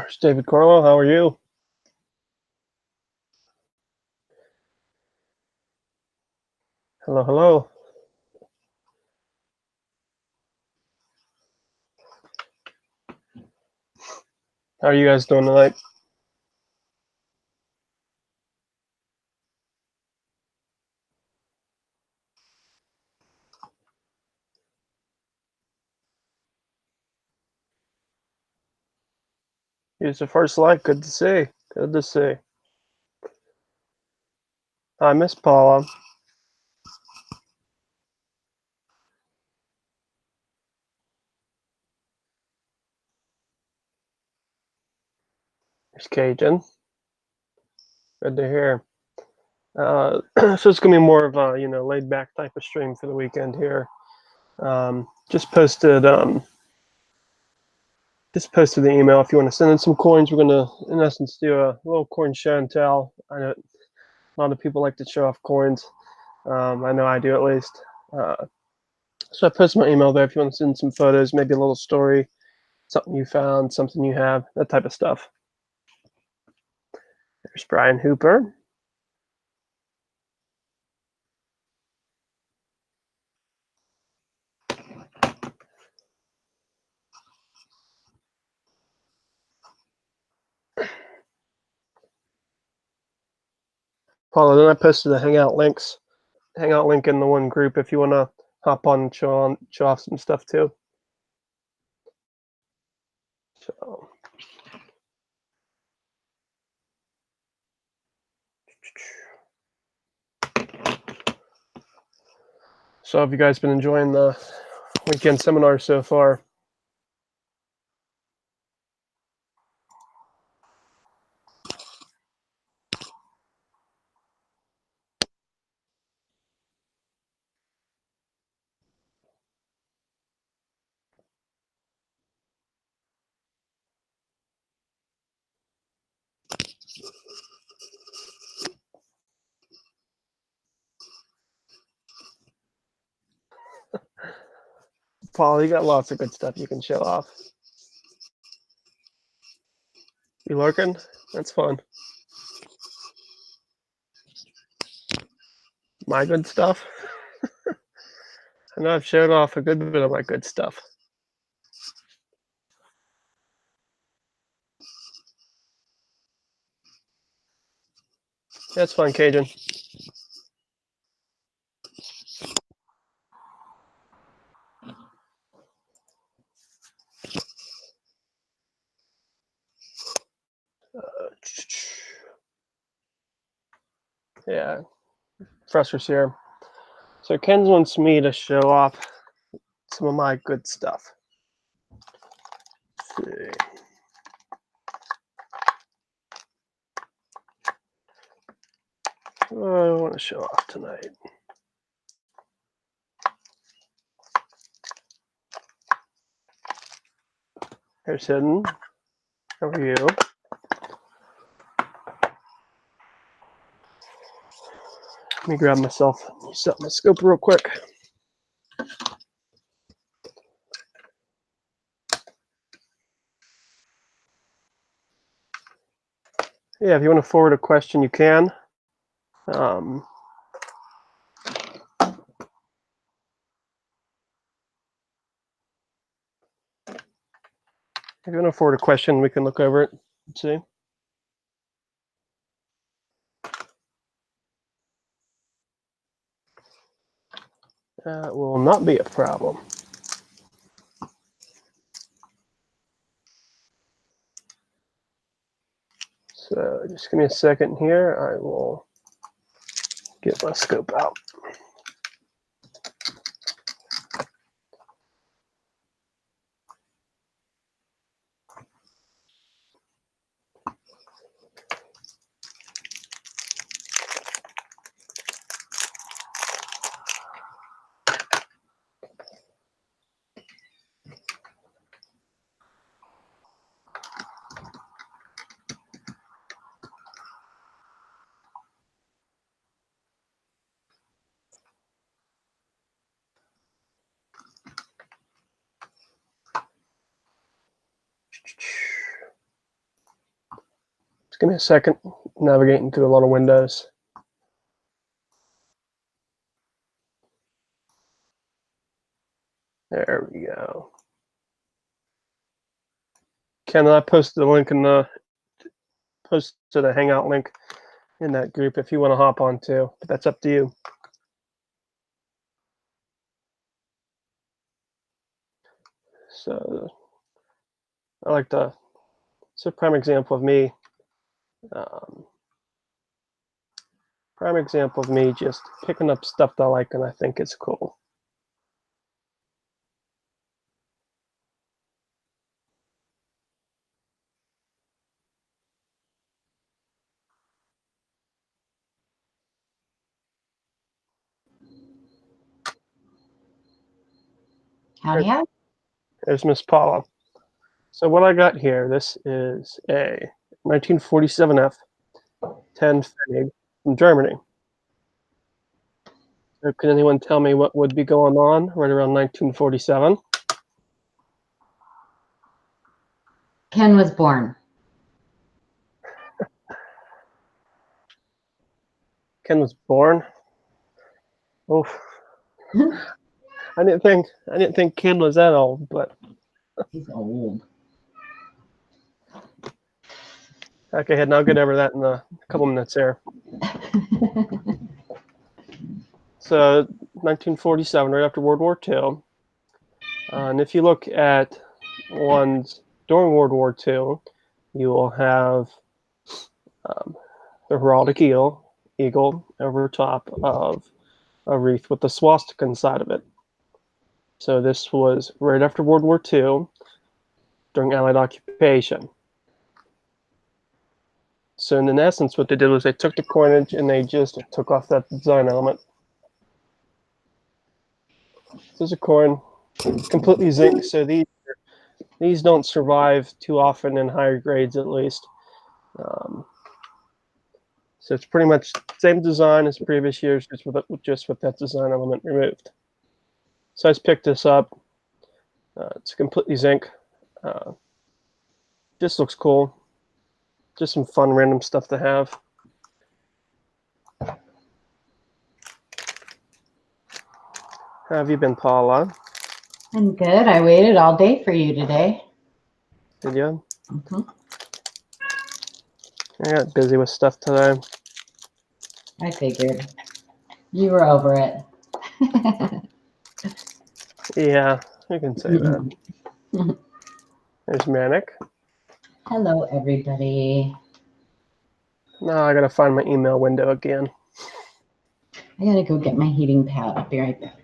There's David Corlow. How are you? Hello, hello. How are you guys doing tonight? It's the first light. Good to see. Good to see. I miss Paula. There's Cajun. Good to hear. So it's gonna be more of a laid back type of stream for the weekend here. Just posted the email if you want to send in some coins. We're gonna in essence do a little coin show and tell. I know a lot of people like to show off coins. I know I do at least. So I posted my email there if you want to send some photos, maybe a little story, something you found, something you have, that type of stuff. There's Brian Hooper. Paula, then I posted the hangout link in the one group if you want to hop on and show off some stuff too. So have you guys been enjoying the weekend seminar so far? Paul, you got lots of good stuff you can show off. You lurking? That's fun. My good stuff? I know I've showed off a good bit of my good stuff. That's fun, Cajun. Yeah, Professor's here. So Ken wants me to show off some of my good stuff. Let's see. What do I want to show off tonight? Here's Hidden. How are you? Let me grab myself, set my scope real quick. Yeah, if you want to forward a question, you can. If you want to forward a question, we can look over it and see. That will not be a problem. So just give me a second here. I will get my scope out. Just give me a second. Navigating through a lot of windows. There we go. Ken, I posted a link in the posted a Hangout link in that group if you want to hop on too, but that's up to you. So I like to, it's a prime example of me. Prime example of me just picking up stuff that I like and I think it's cool. Howdy, howdy. There's Miss Paula. So what I got here, this is a 1947 F10 Pfennig from Germany. So can anyone tell me what would be going on right around 1947? Ken was born. Ken was born. Oof. I didn't think Ken was that old, but He's old. okay, ahead and I'll get over that in a couple minutes here. So 1947, right after World War II. And if you look at ones during World War II, you will have the heraldic eagle over top of a wreath with the swastika inside of it. So this was right after World War II, during Allied occupation. So in essence, what they did was they took the coinage and they just took off that design element. There's a coin, completely zinc, so these don't survive too often in higher grades at least. So it's pretty much the same design as previous years, just with that design element removed. So I just picked this up. It's completely zinc. Just looks cool. Just some fun random stuff to have. How have you been, Paula? I'm good. I waited all day for you today. Did you? Mm-hmm. I got busy with stuff today. I figured. You were over it. Yeah, you can say that. There's Manic. Hello, everybody. Now I gotta find my email window again. I gotta go get my heating pad. I'll be right back.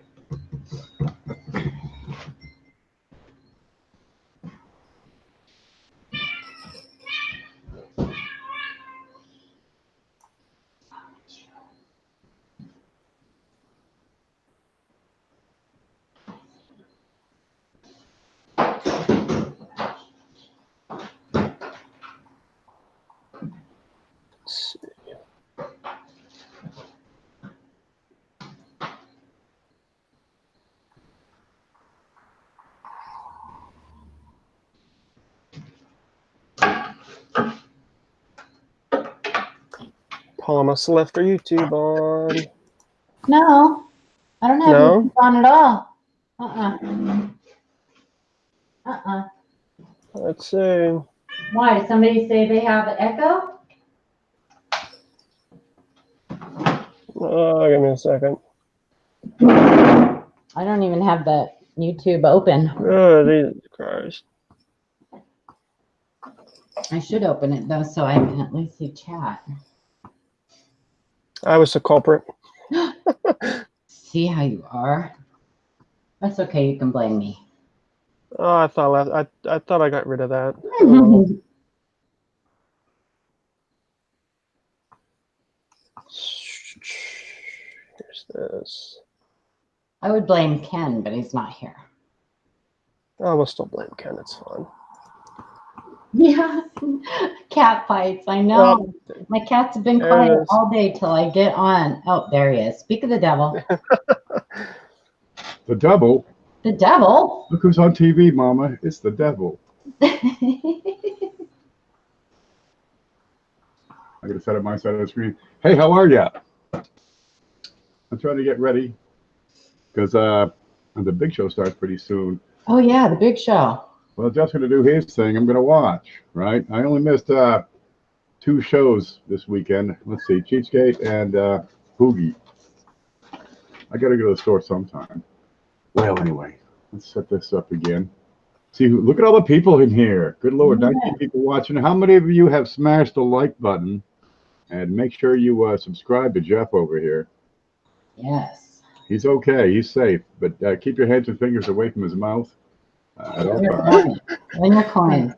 Let's see. Paula must have left her YouTube on. No, I don't have No? YouTube on at all. Let's see. Why? Did somebody say they have an echo? Oh, give me a second. I don't even have the YouTube open. Oh, Jesus Christ. I should open it though, so I can at least see chat. I was the culprit. See how you are. That's okay. You can blame me. Oh, I thought I got rid of that. Oh, here's this. I would blame Ken, but he's not here. Oh, we'll still blame Ken. It's fine. Yeah, cat fights. I know. My cats have been quiet all day till I get on. Oh, there he is. Speak of the devil. The devil? The devil? Look who's on TV, Mama. It's the devil. set up my side of the screen. Hey, how are ya? I'm trying to get ready because the big show starts pretty soon. Oh yeah, the big show. Well, Jeff's going to do his thing. I'm going to watch, right? I only missed 2 shows this weekend. Let's see, Cheapskate and Boogie. I got to go to the store sometime. Well, anyway, let's set this up again. See, look at all the people in here. Good Lord, Yeah. 19 people watching. How many of you have smashed the like button? And make sure you subscribe to Jeff over here. Yes. He's okay. He's safe. But keep your hands and fingers away from his mouth at all times. Win your coins.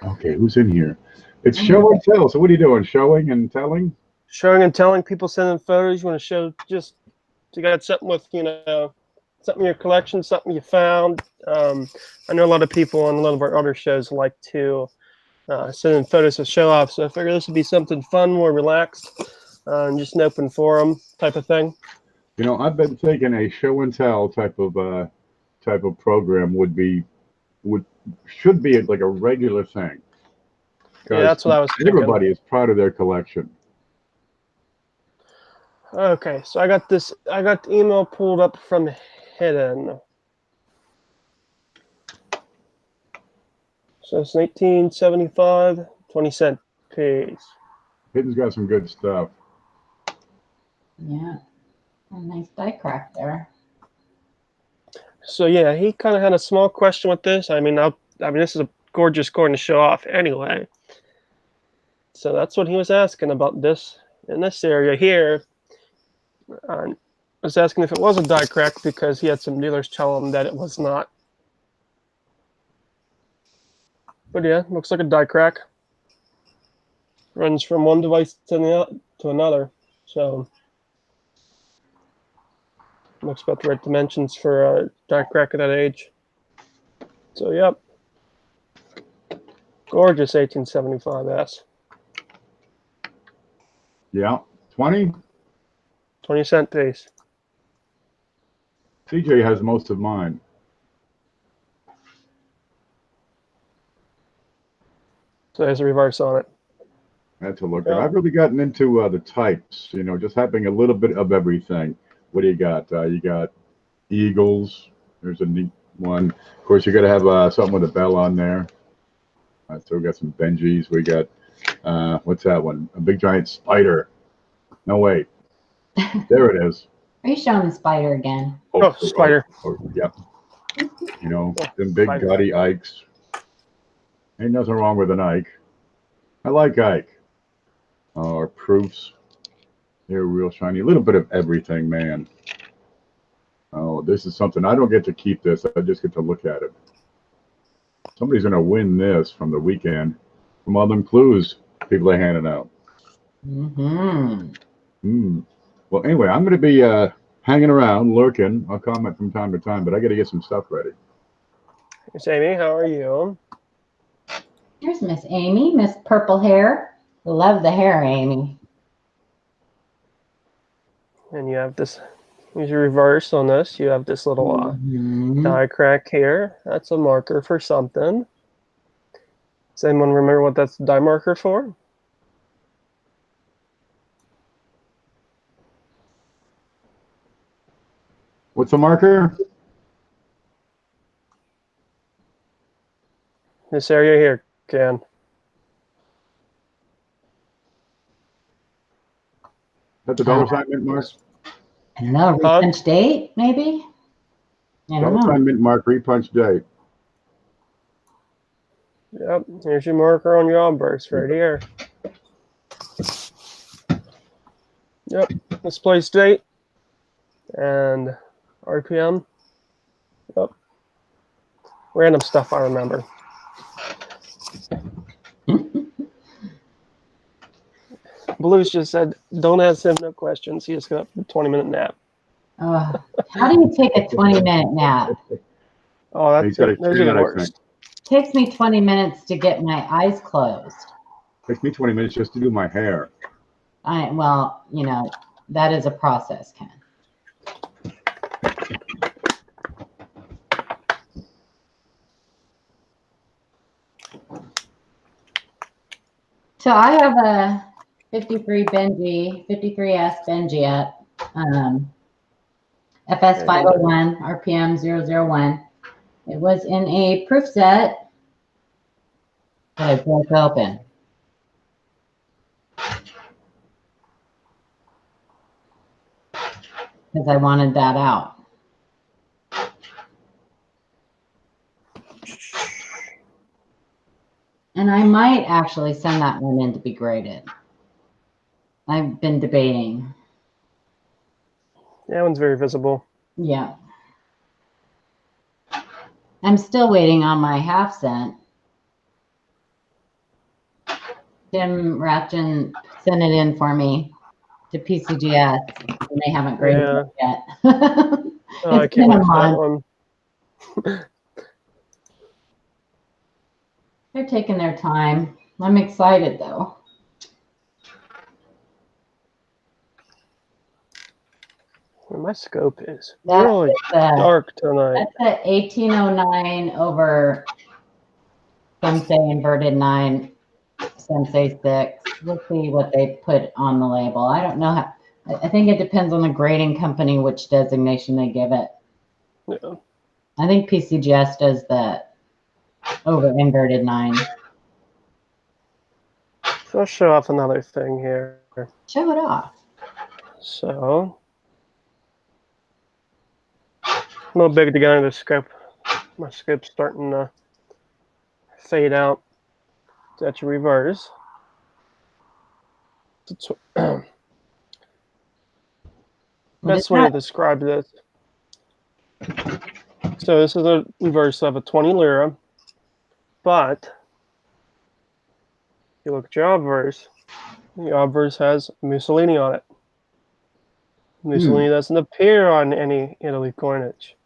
Okay, who's in here? It's show and tell. So what are you doing? Showing and telling? Showing and telling, people sending photos. You want to show just you got something with something in your collection, something you found. I know a lot of people on a lot of our other shows like to send in photos to show off. So I figured this would be something fun, more relaxed, and just an open forum type of thing. You know, I've been thinking a show and tell type of program should be like a regular thing. Yeah, that's what I was thinking. Everybody is proud of their collection. Okay, so I got the email pulled up from Hidden. So it's 1975, 20-cent piece. Hidden's got some good stuff. Yeah. A nice die crack there. So yeah, he kind of had a small question with this. I mean, this is a gorgeous coin to show off anyway. So that's what he was asking about this in this area here. I was asking if it was a die crack because he had some dealers tell him that it was not. But yeah, looks like a die crack. Runs from one device to another. So looks about the right dimensions for a die crack at that age. So yep. Gorgeous 1875S. Yeah. 20? 20-cent piece. CJ has most of mine. So there's a reverse on it. That's a look at. I've really gotten into the types, you know, just having a little bit of everything. What do you got? You got Eagles. There's a neat one. Of course, you got to have something with a bell on there. So we got some Benjis. We got, what's that one? A big giant spider. No, wait. There it is. Are you showing the spider again? Oh, spider. Yep. You know, them big gaudy Ikes. Ain't nothing wrong with an Ike. I like Ike. Or proofs. They're real shiny. A little bit of everything, man. Oh, this is something. I don't get to keep this. I just get to look at it. Somebody's going to win this from the weekend from all them clues people are handing out. Well, anyway, I'm going to be hanging around, lurking. I'll comment from time to time, but I got to get some stuff ready. Miss Amy, how are you? Here's Miss Amy, Miss Purple Hair. Love the hair, Amy. And you have this, here's your reverse on this. You have this little die crack here. That's a marker for something. Does anyone remember what that's a die marker for? What's the marker? This area here, Ken. That's a dollar sign mint mark? No, repunch date, maybe? I don't Dollar know. sign mint mark, repunch date. Yep, here's your marker on your obverse right here. Yep, displays date and RPM. Yep. Random stuff I remember. Blues just said, don't ask him no questions. He just got a 20-minute nap. How do you take a 20-minute nap? Oh, that's it. Those are the worst. Takes me 20 minutes to get my eyes closed. Takes me 20 minutes just to do my hair. Well, you know, that is a process, Ken. So I have a 53 Benji, 53S Benji at FS 501 RPM 001. It was in a proof set that I broke open. Because I wanted that out. And I might actually send that one in to be graded. I've been debating. That one's very visible. Yeah. I'm still waiting on my half cent. Tim Ratchin sent it in for me to PCGS, and they haven't graded it yet. Oh, I can't wait for that one. They're taking their time. I'm excited though. My scope is really dark tonight. That's the 1809 over some say inverted 9, some say 6. We'll see what they put on the label. I don't know how. I think it depends on the grading company which designation they give it. Yeah. I think PCGS does that over inverted 9. So I'll show off another thing here. Show it off. So, a little big to get under the scope. My scope's starting to fade out. That's your reverse. Best way to describe this. So this is a reverse of a 20 lira, but if you look at your obverse, the obverse has Mussolini on it. Mussolini doesn't appear on any Italy coinage.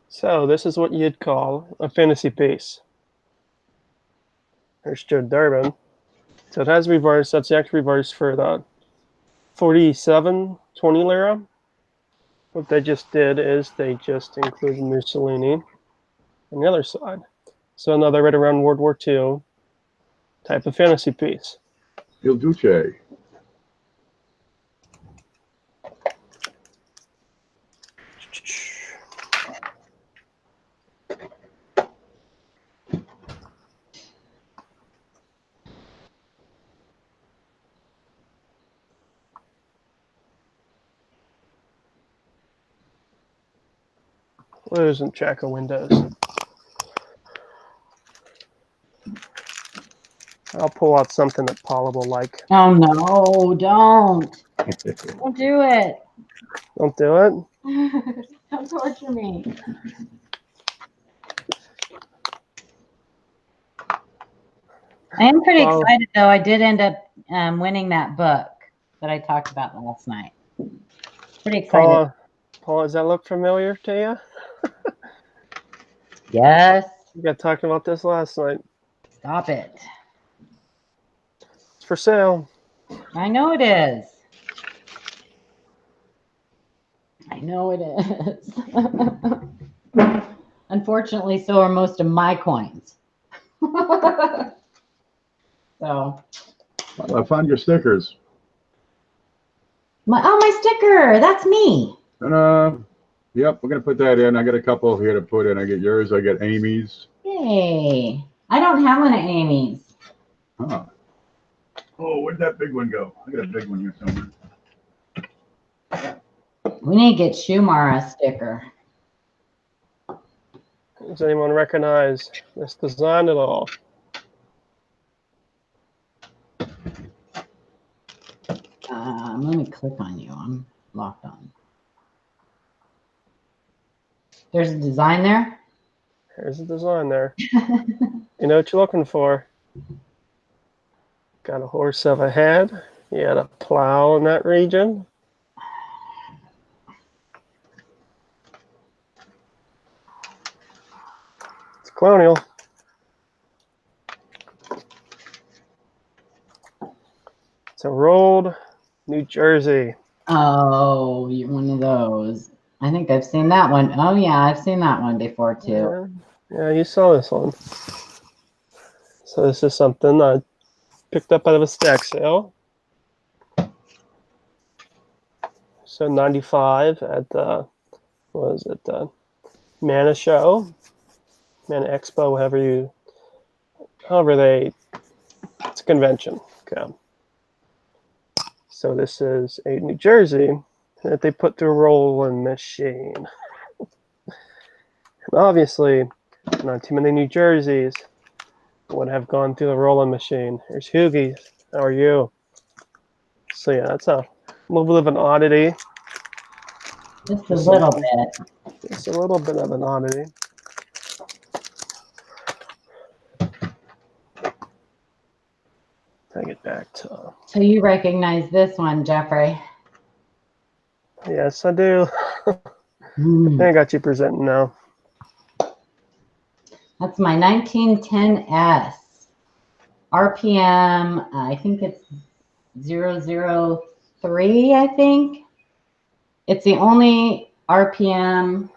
So this is what you'd call a fantasy piece. There's Joe Durbin. So it has reverse. That's the actual reverse for the 47 20 lira. What they just did is they just included Mussolini on the other side. So another right around World War II type of fantasy piece. Il Duce. Windows and check of Windows. I'll pull out something that Paula will like. Oh no, don't. Don't do it. Don't do it? Don't torture me. I am pretty excited though. I did end up winning that book that I talked about last night. Pretty excited. Paula, does that look familiar to you? Yes. We got talking about this last night. Stop it. It's for sale. I know it is. I know it is. Unfortunately, so are most of my coins. So. I found your stickers. My sticker. That's me. And yep, we're gonna put that in. I got a couple here to put in. I get yours. I get Amy's. Yay! I don't have one of Amy's. Huh. Oh, where'd that big one go? I got a big one here somewhere. We need to get Shumar a sticker. Does anyone recognize this design at all? Let me click on you. I'm locked on. There's a design there? There's a design there. You know what you're looking for. Got a horse of a head. You had a plow in that region. It's colonial. It's a rolled New Jersey. Oh, you're one of those. I think I've seen that one. Oh yeah, I've seen that one before too. Yeah, you saw this one. So this is something I picked up out of a stack sale. So 95 at the, what was it, Mana Show, Mana Expo, it's a convention. Okay. So this is a New Jersey that they put through a rolling machine. And obviously, not too many New Jerseys would have gone through the rolling machine. Here's Hugie. How are you? So yeah, that's a little bit of an oddity. Just a little bit. Just a little bit of an oddity. I get back to. So you recognize this one, Jeffrey? Yes, I do. I got you presenting now. That's my 1910S. RPM, I think it's 003, I think. It's the only RPM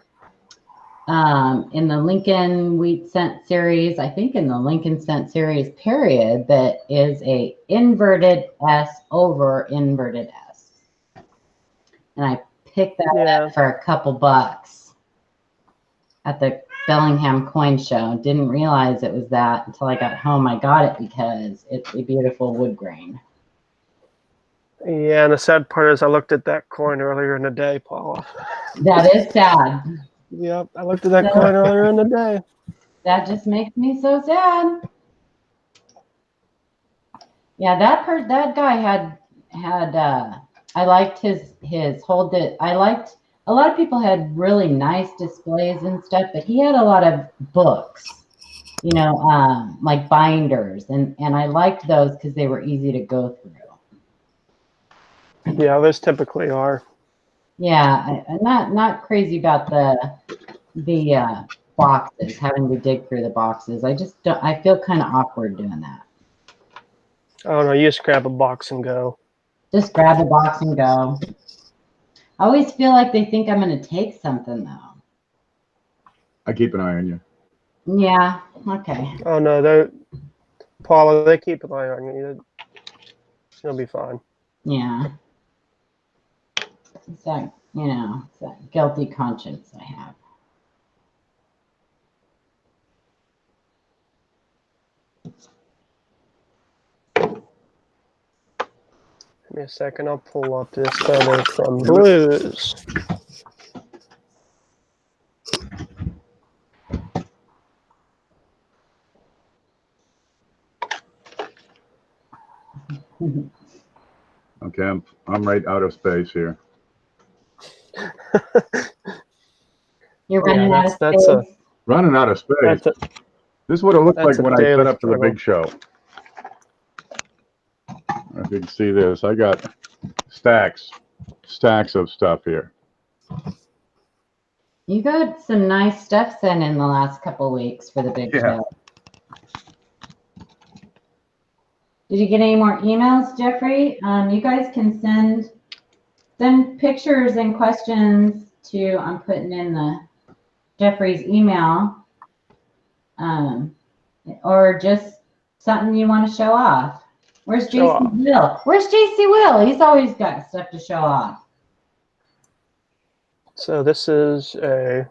in the Lincoln Wheat Cent series, I think in the Lincoln Cent series, period, that is a inverted S over inverted S. And I picked that up for a couple bucks at the Bellingham Coin Show. Didn't realize it was that until I got home. I got it because it's a beautiful wood grain. Yeah, and the sad part is I looked at that coin earlier in the day, Paula. That is sad. Yep, I looked at that coin earlier in the day. That just makes me so sad. Yeah, that guy had I liked his hold it. I liked a lot of people had really nice displays and stuff, but he had a lot of books, you know, like binders, and I liked those because they were easy to go through. Yeah, those typically are. Yeah, I'm not crazy about the boxes, having to dig through the boxes. I just don't. I feel kind of awkward doing that. Oh no, you just grab a box and go. Just grab the box and go. I always feel like they think I'm going to take something though. I keep an eye on you. Yeah. Okay. Oh no, Paula, they keep an eye on you. You'll be fine. Yeah. It's that, you know, it's that guilty conscience I have. Give me a second. I'll pull up this photo from Blues. Okay, I'm right out of space here. You're running out of that's space. Running out of space. This is what it looked like when I set up to the big show. If you can see this, I got stacks of stuff here. You got some nice stuff sent in the last couple weeks for the big show. Did you get any more emails, Jeffrey? You guys can send pictures and questions to, I'm putting in the Jeffrey's email, or just something you want to show off. Where's JC Will? Where's JC Will? He's always got stuff to show off. So this is a. I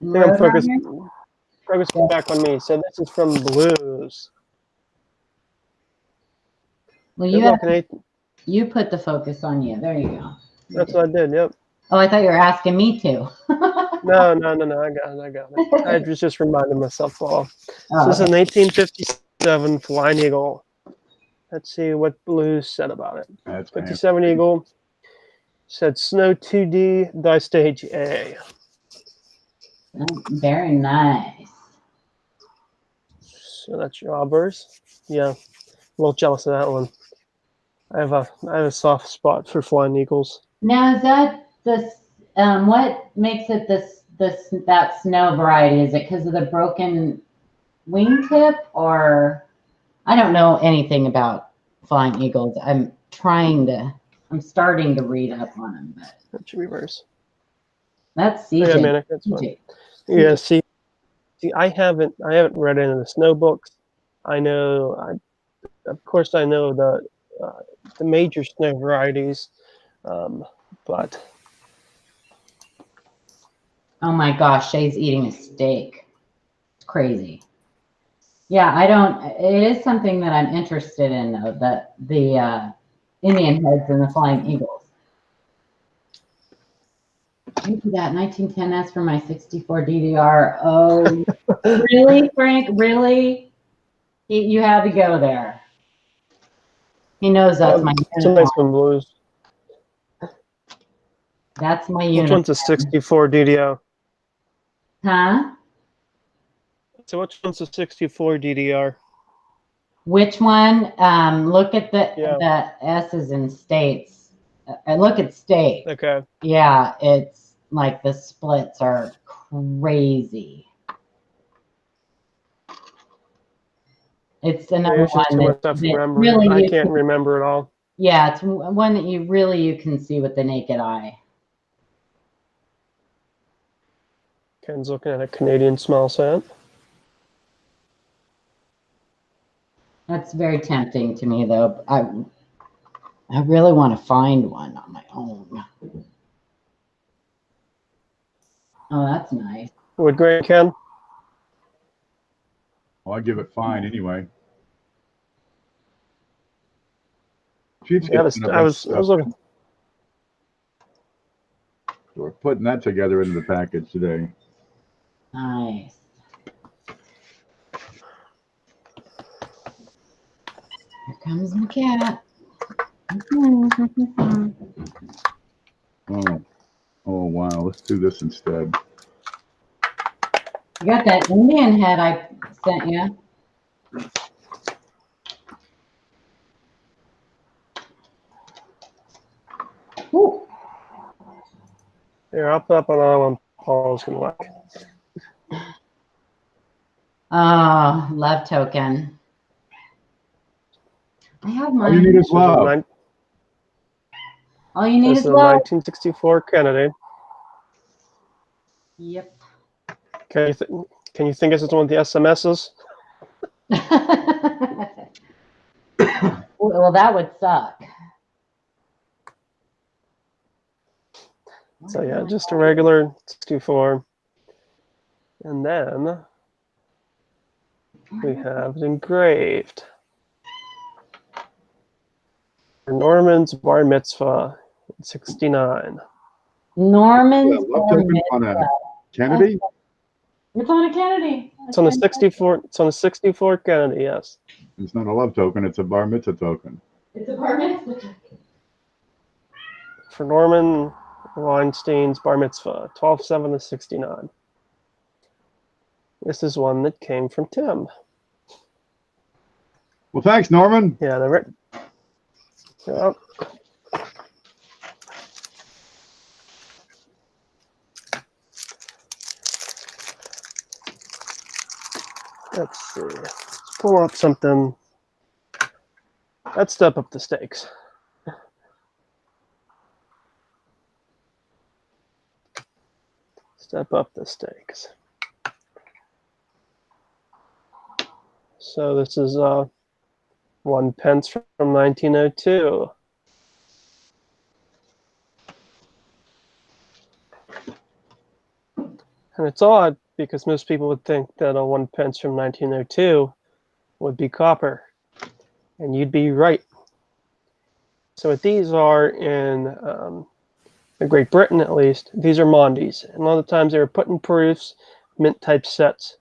think I'm focusing back on me. So this is from Blues. Well, you put the focus on you. There you go. That's what I did. Yep. Oh, I thought you were asking me to. No. I got it. I was just reminding myself. So this is a 1957 Flying Eagle. Let's see what Blues said about it. That's 57 fantastic. Eagle said Snow 2D Die Stage A. Oh, very nice. So that's your Aubers. Yeah, a little jealous of that one. I have a soft spot for Flying Eagles. Now is that what makes it that snow variety? Is it because of the broken wingtip, or I don't know anything about Flying Eagles. I'm starting to read up on them, but that should be worse. That's CJ. Yeah, man, that's fine. Yeah, see, I haven't read any of the snow books. I know, of course, I know the major snow varieties, but Oh my gosh, Shay's eating a steak. It's crazy. Yeah, I don't. It is something that I'm interested in, though. That the Indian heads and the flying eagles. Thank you, that 1910S for my 64 DDR. Oh, really, Frank? Really? You had to go there. He knows that's my it's a nice one, Blues. That's my Which uniform. one's a 64 DDR? Huh? So which one's a 64 DDR? Which one? Look at Yeah. the S's in states. Look at states. Okay. Yeah, it's like the splits are crazy. It's another Maybe it's just too one much stuff to that remember. really I you can't can, remember it all. yeah, it's one that you can see with the naked eye. Ken's looking at a Canadian small set. That's very tempting to me, though. I really want to find one on my own. Oh, that's nice. Wood grain, Ken? Well, I give it fine anyway. She's Yeah, I was looking. We're putting that together into the package today. Nice. Here comes my cat. Oh wow, let's do this instead. You got that Indian head I sent you. Ooh. Here, I'll put up another one Paul's going to like. Oh, love token. I have All mine. you need is love. All you need This is is a love. 1964 Kennedy. Yep. Can you think this is one of the SMSs? Well, that would suck. So yeah, just a regular 64. And then we have it engraved. For Norman's bar mitzvah, 69. Norman's Love token on a Kennedy. It's on a Kennedy. It's on a 64. It's on a 64 Kennedy. Yes. It's not a love token. It's a bar mitzvah token. It's a bar mitzvah. For Norman Weinstein's bar mitzvah, 12/7/69. This is one that came from Tim. Well, thanks, Norman. Yeah, they're right. Yep. Let's see. Let's pull up something. Let's step up the stakes. Step up the stakes. So this is 1 pence from 1902. And it's odd because most people would think that a 1 pence from 1902 would be copper. And you'd be right. So what these are in Great Britain, at least, these are Mondies. And a lot of times they were put in proofs, mint type sets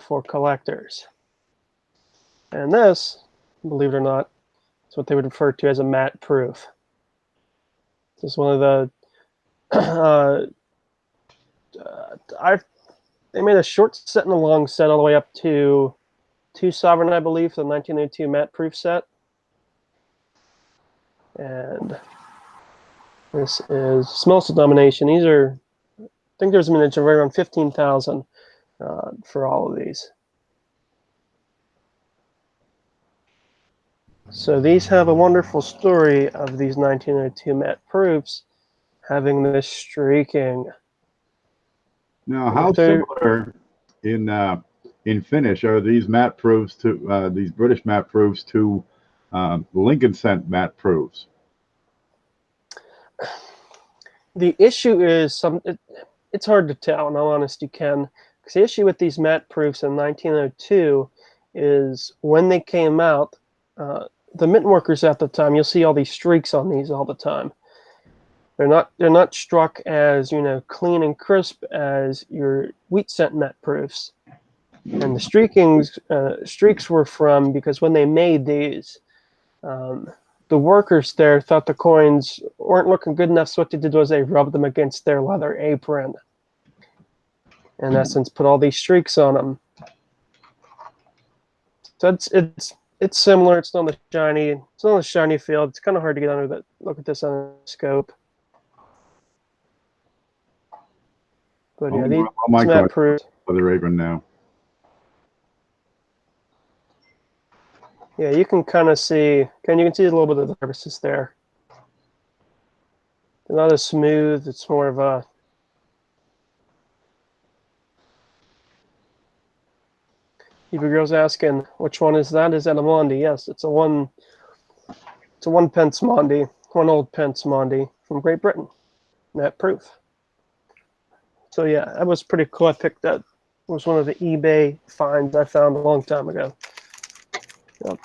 for collectors. And this, believe it or not, is what they would refer to as a matte proof. This is one of the they made a short set and a long set all the way up to 2 sovereign, I believe, for the 1902 matte proof set. And this is smallest denomination. These are, I think there's a miniature right around 15,000 for all of these. So these have a wonderful story of these 1902 matte proofs having this streaking. Now, how similar in finish are these matte proofs to these British matte proofs to Lincoln cent matte proofs? The issue is it's hard to tell, in all honesty, Ken, because the issue with these matte proofs in 1902 is when they came out, the mint workers at the time, you'll see all these streaks on these all the time. They're not struck as, you know, clean and crisp as your wheat cent matte proofs. And the streaks were from, because when they made these, the workers there thought the coins weren't looking good enough, so what they did was they rubbed them against their leather apron. In essence, put all these streaks on them. So it's similar. It's not a shiny field. It's kind of hard to get under the look at this on a scope. But yeah, these matte proofs. Leather apron now. Yeah, you can kind of see. You can see a little bit of the crevices there. They're not as smooth. It's more of a. Eva Girl's asking, which one is that? Is that a Mondi? Yes, it's a 1 pence Mondi, 1 old pence Mondi from Great Britain. Matte proof. So yeah, that was pretty cool. I picked that. It was one of the eBay finds I found a long time ago. Yep.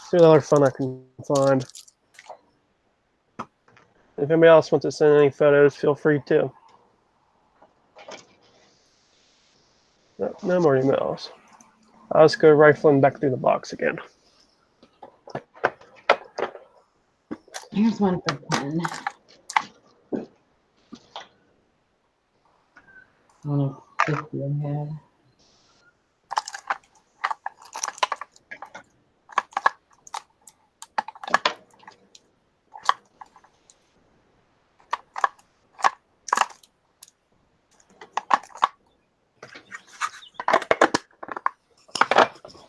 See what other fun I can find. If anybody else wants to send any photos, feel free to. No more emails. I'll just go rifling back through the box again. Here's one for Ken. One of 50 ahead.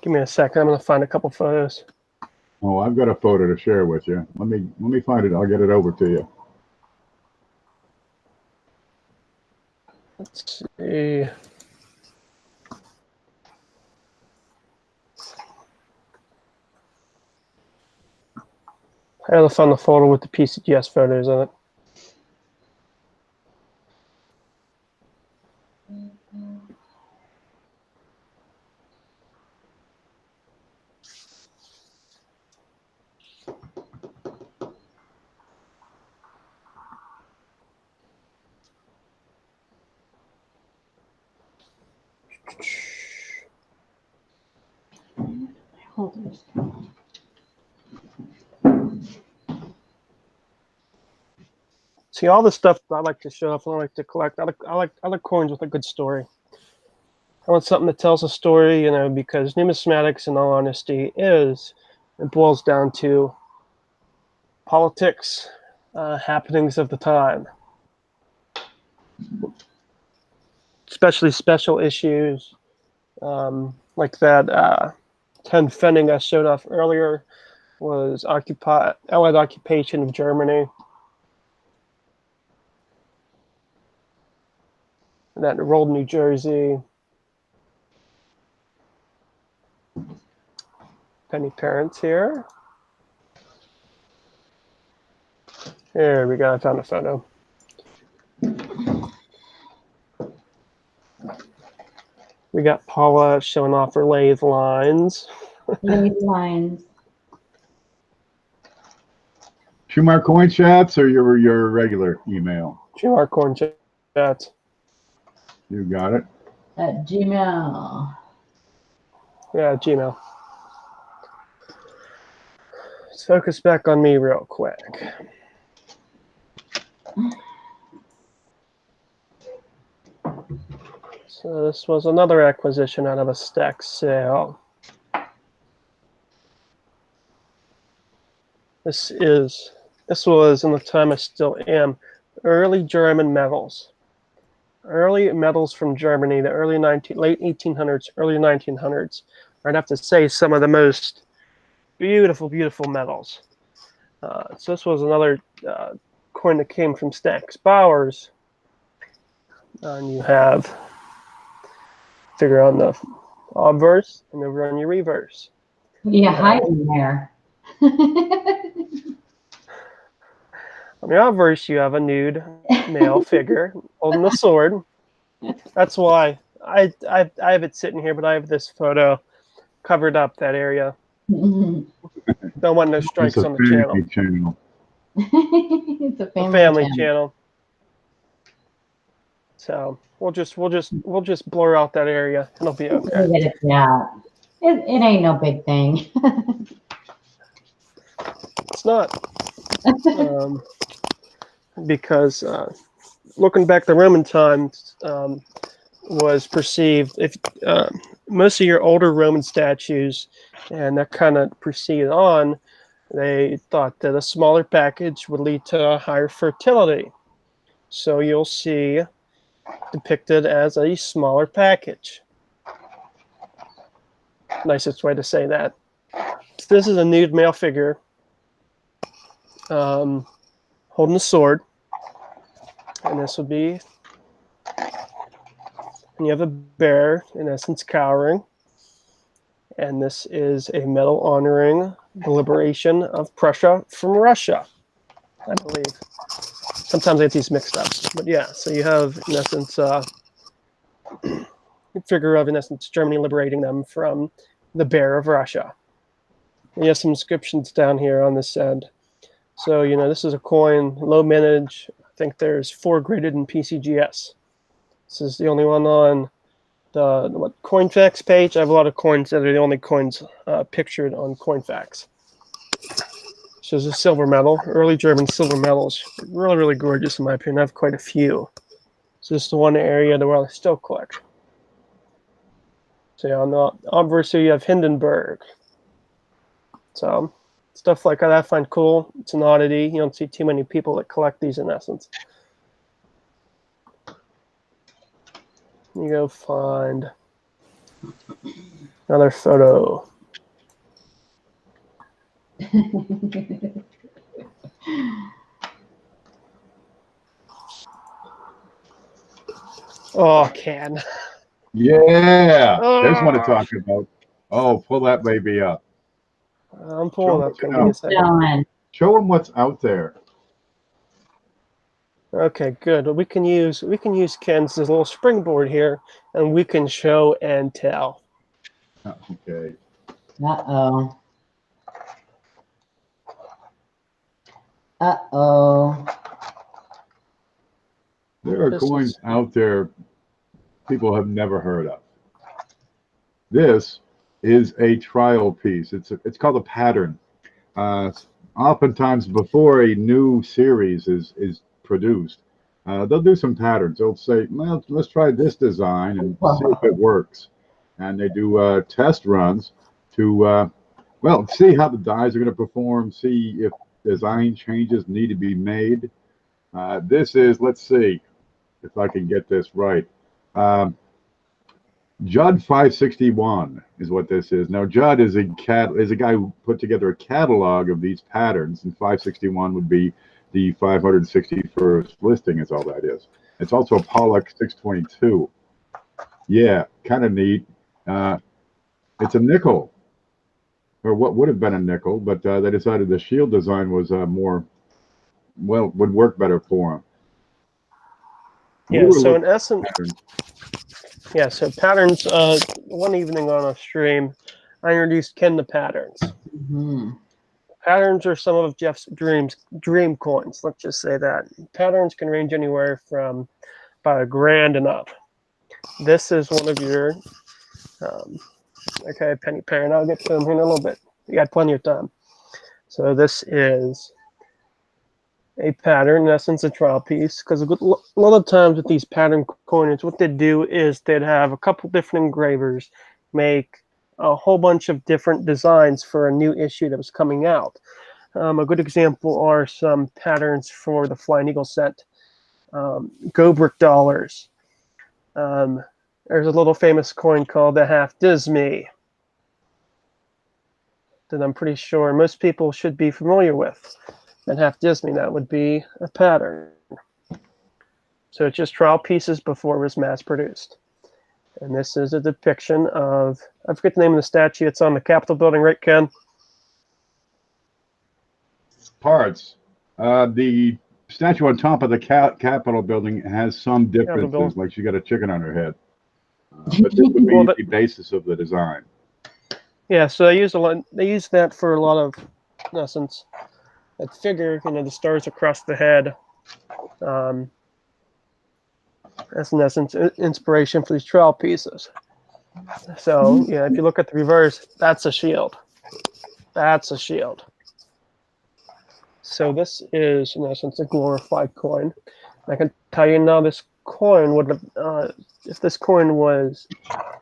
Give me a second. I'm going to find a couple photos. Oh, I've got a photo to share with you. Let me find it. I'll get it over to you. Let's see. I gotta find the photo with the PCGS photos on it. Holders. See, all the stuff I like to show off, I like to collect. I like coins with a good story. I want something that tells a story, you know, because numismatics, in all honesty, it boils down to politics, happenings of the time, especially special issues like that. 10 Pfennig I showed off earlier was Allied occupation of Germany. And that rolled New Jersey. Penny Parents here. Here we go. I found a photo. We got Paula showing off her lathe lines. Lathe lines. Schumacher Coin Chats or your regular email? Schumacher Coin Chats. You got it. At Gmail. Yeah, Gmail. Let's focus back on me real quick. So this was another acquisition out of a stack sale. This was, in the time I still am, early German metals. Early metals from Germany, the late 1800s, early 1900s. I'd have to say some of the most beautiful, beautiful metals. So this was another coin that came from Stack's Bowers. And you have figure on the obverse and over on your reverse. What are you hiding there? On the obverse, you have a nude male figure holding the sword. That's why I have it sitting here, but I have this photo covered up that area. Don't want no strikes It's a on the channel. family channel. It's a The family, family channel. channel. So we'll just blur out that area. It'll be okay. Yeah, it ain't no big thing. It's not. Because looking back to Roman times was perceived, if most of your older Roman statues, and that kind of proceeded on, they thought that a smaller package would lead to a higher fertility. So you'll see depicted as a smaller package. Nicest way to say that. So this is a nude male figure holding a sword. And this would be, and you have a bear, in essence, cowering. And this is a medal honoring the liberation of Prussia from Russia, I believe. Sometimes I get these mixed up. But yeah, so you have, in essence, a figure of, in essence, Germany liberating them from the bear of Russia. And you have some inscriptions down here on this end. So, you know, this is a coin, low mintage. I think there's 4 graded in PCGS. This is the only one on the CoinFax page. I have a lot of coins that are the only coins pictured on CoinFax. So this is a silver medal, early German silver medals. Really, really gorgeous in my opinion. I have quite a few. So this is the one area where I still collect. So yeah, on the obverse you have Hindenburg. So stuff like that I find cool. It's an oddity. You don't see too many people that collect these in essence. You go find another photo. Oh, can. Yeah, there's one to talk about. Oh, pull that baby up. I'm pulling up. Give me a second. Done. Show them what's out there. Okay, good. We can use Ken's little springboard here, and we can show and tell. Okay. Uh-oh. Uh-oh. There are This coins is- out there people have never heard of. This is a trial piece. It's called a pattern. Oftentimes, before a new series is produced, they'll do some patterns. They'll say, well, let's try this design and see if it works. And they do test runs to, well, see how the dies are going to perform, see if design changes need to be made. This is, let's see if I can get this right. Judd 561 is what this is. Now, Judd is a guy who put together a catalog of these patterns, and 561 would be the 561st listing, is all that is. It's also a Pollock 622. Yeah, kind of neat. It's a nickel, or what would have been a nickel, but they decided the shield design was more, well, would work better for them. Yeah, so in essence, yeah, so patterns, one evening on a stream, I introduced Ken to patterns. Mm-hmm. Patterns are some of Jeff's dream coins, let's just say that. Patterns can range anywhere from about $1,000 and up. This is one of your, okay, penny parent, I'll get to them here in a little bit. You got plenty of time. So this is a pattern, in essence, a trial piece, because a lot of times with these pattern coins, what they do is they'd have a couple different engravers make a whole bunch of different designs for a new issue that was coming out. A good example are some patterns for the Flying Eagle set, Gobrick dollars. There's a little famous coin called the Half Disney that I'm pretty sure most people should be familiar with. And Half Disney, that would be a pattern. So it's just trial pieces before it was mass produced. And this is a depiction of, I forget the name of the statue. It's on the Capitol building, right, Ken? Parts. The statue on top of the Capitol building has some differences, building. like she got a chicken on her head. But this would be Well, the basis of the design. Yeah, so they use a lot. They use that for a lot of, in essence, that figure. You know, the stars across the head. That's in essence inspiration for these trowel pieces. So yeah, if you look at the reverse, that's a shield. That's a shield. So this is in essence a glorified coin. I can tell you now, this coin would have, if this coin was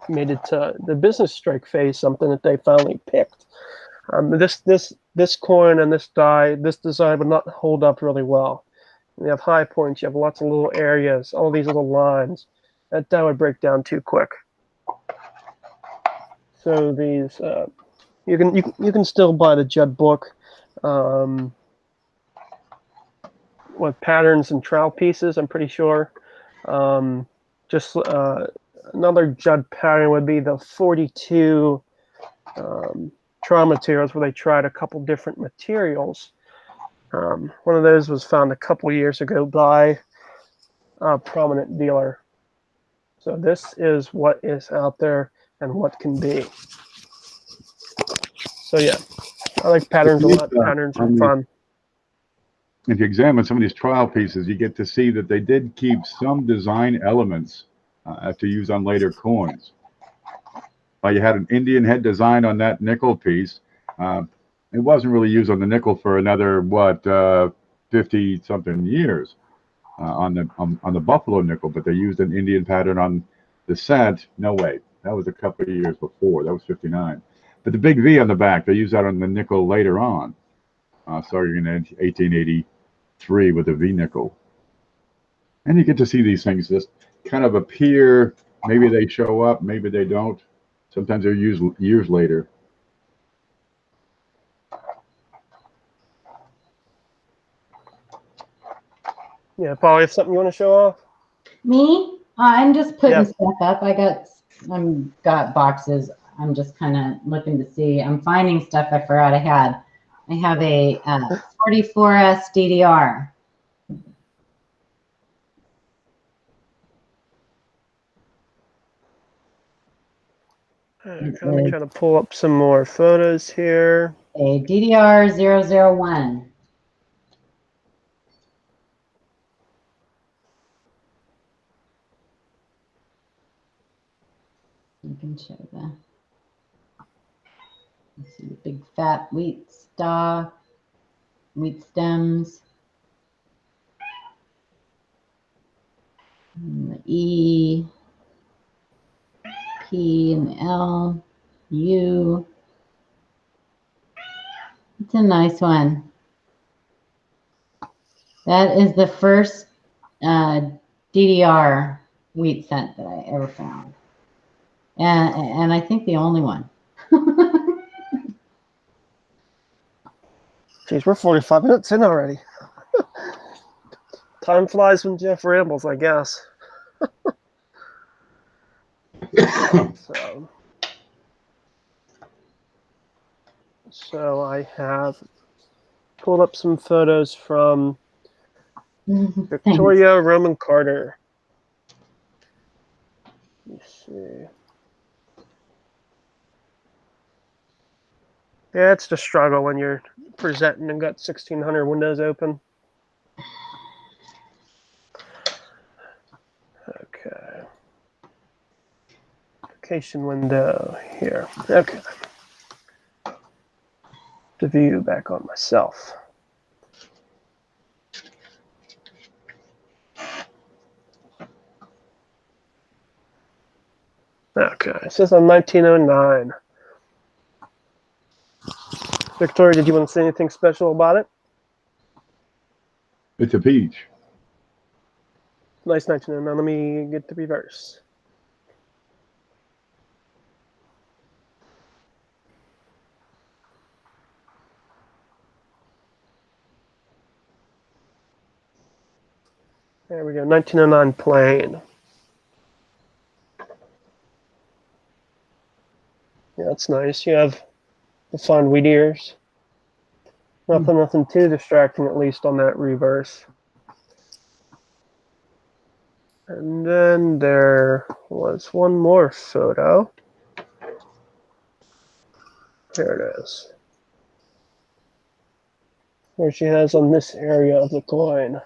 made it to the business strike phase, something that they finally picked. This coin and this die, this design would not hold up really well. You have high points, you have lots of little areas, all these little lines. That die would break down too quick. So these, you can still buy the Judd book, with patterns and trowel pieces. I'm pretty sure. Just another Judd pattern would be the 42 trowel materials, where they tried a couple different materials. One of those was found a couple years ago by a prominent dealer. So this is what is out there and what can be. So yeah, I like patterns a lot. Patterns are fun. If you examine some of these trial pieces, you get to see that they did keep some design elements to use on later coins. You had an Indian head design on that nickel piece. It wasn't really used on the nickel for another, 50 something years on the buffalo nickel, but they used an Indian pattern on the cent. No way, that was a couple of years before. That was 59. But the big V on the back, they used that on the nickel later on, starting in 1883 with the V nickel. And you get to see these things just kind of appear. Maybe they show up, maybe they don't. Sometimes they're used years later. Yeah, Paul, you have something you want to show off? Me? I'm just putting Yeah. stuff up. I got boxes. I'm just kind of looking to see. I'm finding stuff I forgot I had. I have a 44S DDR. Okay, let me try to pull up some more photos here. A DDR 001. You can show the, let's see, the big fat wheat stalk, wheat stems, and the E, P, and the L, U. It's a nice one. That is the first DDR wheat cent that I ever found. And I think the only one. Geez, we're 45 minutes in already. Time flies when Jeff rambles, I guess. So I have pulled up some photos from Victoria Roman Carter. Let's see. Yeah, it's the struggle when you're presenting and got 1,600 windows open. Okay. Application window here. Okay. The view back on myself. Okay, it says on 1909. Victoria, did you want to say anything special about it? It's a peach. Nice 1909. Let me get the reverse. There we go, 1909 plain. That's nice. You have the fun weed ears. Nothing too distracting, at least on that reverse. And then there was one more photo. There it is. Where she has on this area of the coin.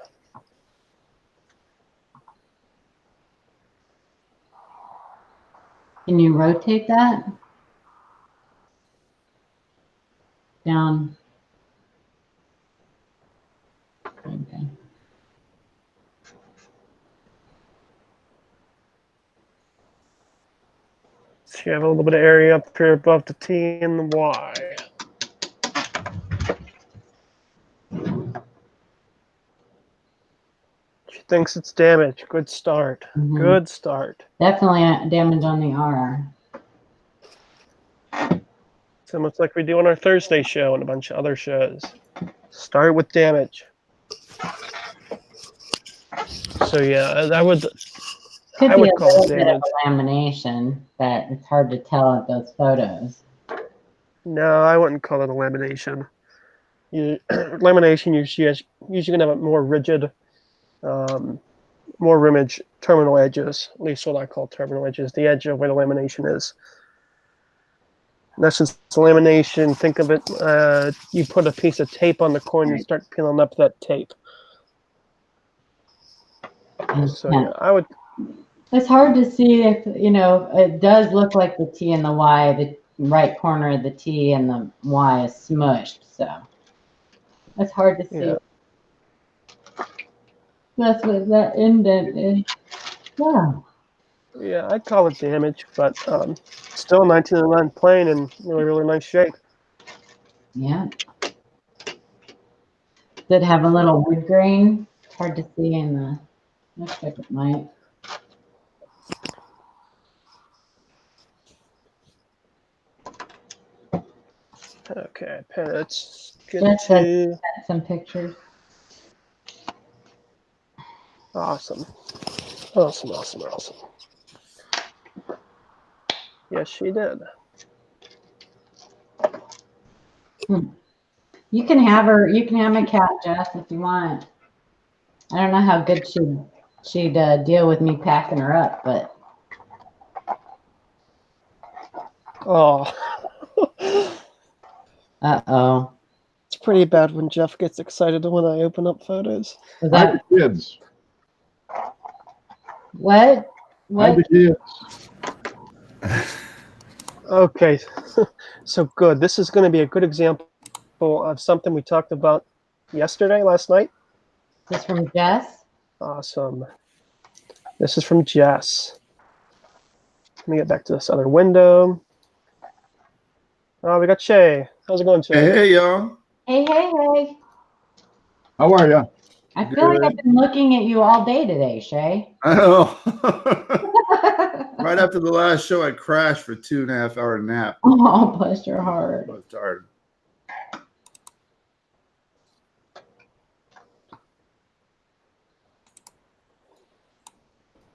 Can you rotate that? Down. Okay. So you have a little bit of area up here above the T and the Y. She thinks it's damage. Good start. Mhm. Good start. Definitely damage on the R. It's almost like we do on our Thursday show and a bunch of other shows. Start with damage. So yeah, I would Could I be would a call it little bit of damage. a lamination, but it's hard to tell at those photos. No, I wouldn't call it a lamination. Lamination usually gonna have a more rigid, more rimage terminal edges. At least what I call terminal edges, the edge of where the lamination is. In essence, lamination. Think of it. You put a piece of tape on the coin and start peeling up that tape. So yeah, I would. It's hard to see if, it does look like the T and the Y, the right corner of the T and the Y is smushed. So it's hard to see. Yeah. That's what that indent is. Yeah. Yeah, I'd call it damage, but still 1909 plain in really nice shape. Yeah. Did have a little wood grain. It's hard to see in the, looks like it might. Okay, let's get Just to some pictures. awesome. Yes, she did. You can have her. You can have my cat, Jess, if you want. I don't know how good she'd deal with me packing her up, but Oh, uh-oh. it's pretty bad when Jeff gets excited when I open up photos. Was Hide that the kids. what? Hide What? the kids. Okay, so good. This is going to be a good example of something we talked about last night. Is this from Jess? Awesome. This is from Jess. Let me get back to this other window. Oh, we got Shay. How's it going, Shay? Hey, y'all. Hey, hey, hey. How are you? I feel like I've been looking at you all day today, Shay. I know. Right after the last show, I crashed for 2.5 hour nap. Oh, bless your I heart. was tired.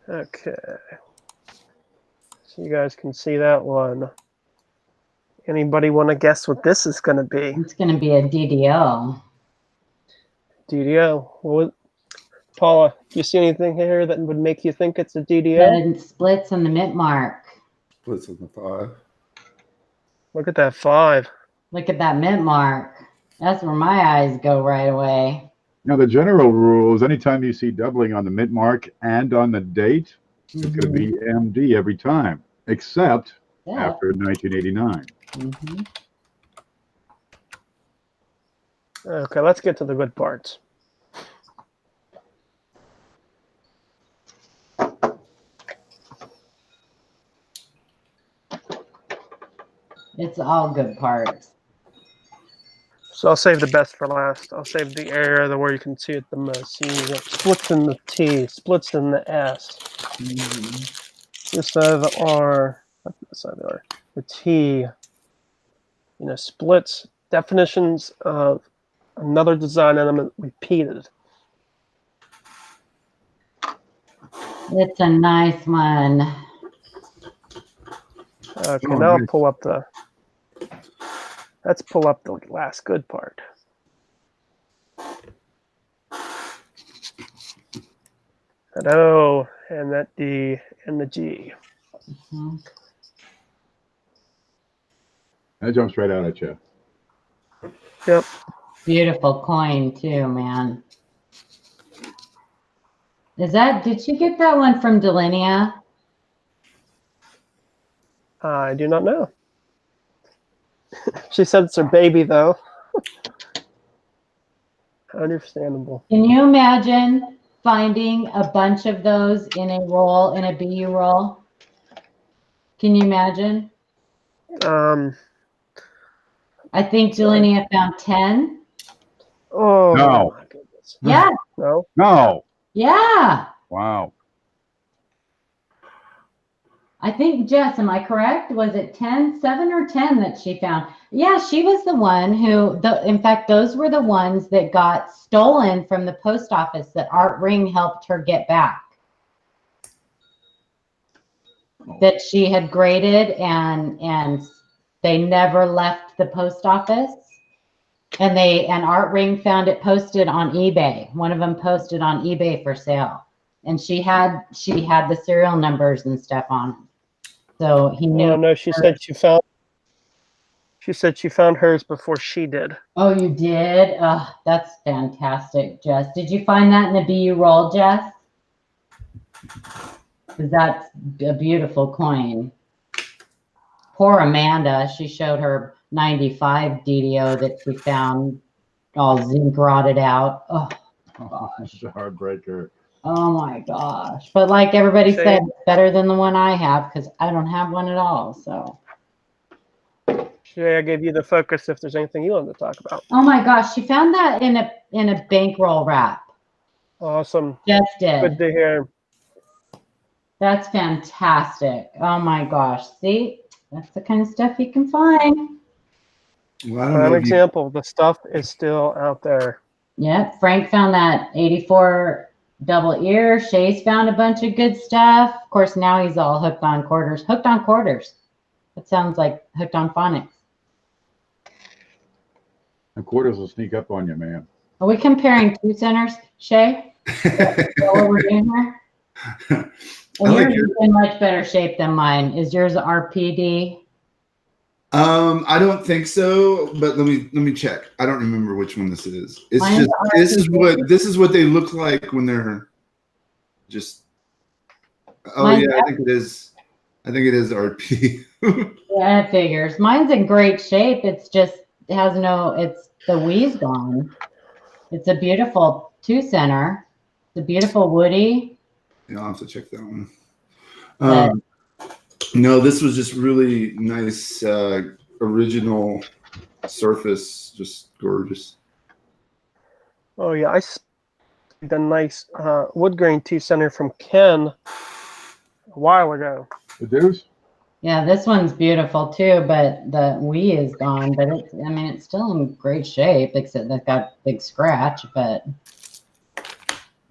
Okay. So you guys can see that one. Anybody want to guess what this is going to be? It's going to be a DDO. DDO. Paula, do you see anything here that would make you think it's a DDO? That it splits on the mint mark. Splits on the 5. Look at that 5. Look at that mint mark. That's where my eyes go right away. Now, the general rule is anytime you see doubling on the mint mark and on the date, it's going to be MD every time, except after 1989. Mm-hmm. Okay, let's get to the good parts. It's all good parts. So I'll save the best for last. I'll save the area where you can see it the most. See, you got splits in the T, splits in the S. This side of the R, not this side of the R, the T. Splits, definitions of another design element repeated. It's a nice one. Okay, Oh, now I'll nice. pull up the Let's pull up the last good part. That O and that D and the G. Mhm. That jumps right out at you. Yep. Beautiful coin too, man. Did she get that one from Delinia? I do not know. She said it's her baby, though. Understandable. Can you imagine finding a bunch of those in a roll, in a BU roll? Can you imagine? I think Delinia found 10. Oh, No. my goodness. Yeah, No? No. yeah. Wow. I think, Jess, am I correct? Was it 10, 7 or 10 that she found? Yeah, she was the one who, in fact, those were the ones that got stolen from the post office that Art Ring helped her get back. That she had graded and they never left the post office. And Art Ring found it posted on eBay. One of them posted on eBay for sale. And she had the serial numbers and stuff on them. So he knew. Oh, no, she said she found hers before she did. Oh, you did? Oh, that's fantastic, Jess. Did you find that in a BU roll, Jess? Because that's a beautiful coin. Poor Amanda. She showed her 95 DDO that she found all zinc rotted out. Oh, It's a heartbreaker. oh my gosh. But like everybody Shane? said, it's better than the one I have because I don't have one at all. So. Shay, I gave you the focus if there's anything you wanted to talk about. Oh my gosh, she found that in a bankroll wrap. Awesome. Jess did. Good to hear. That's fantastic. Oh my gosh. See, that's the kind of stuff you can find. Well, I don't Prime know. If you, example, the stuff is still out there. Yep. Frank found that 84 double ear. Shay's found a bunch of good stuff. Of course, now he's all hooked on quarters. Hooked on quarters. That sounds like hooked on phonics. The quarters will sneak up on you, man. Are we comparing two centers, Shay? Is that what we're doing here? And I like yours is in much better shape than mine. Is yours RPD? I don't think so, but let me check. I don't remember which one this is. It's Mine's just this is what they look like when they're just. Oh Mine's yeah, I think it is. I think it is RP. Yeah, it figures. Mine's in great shape. It's just it has no. It's the Wii's gone. It's a beautiful 2-center. It's a beautiful woody. Yeah, I'll have to check that one. But- No, this was just really nice, original surface, just gorgeous. Oh, yeah. I see the nice wood grain 2-center from Ken a while ago. The deuce? Yeah, this one's beautiful too, but the Wii is gone. But it's, I mean, it's still in great shape, except that got a big scratch. But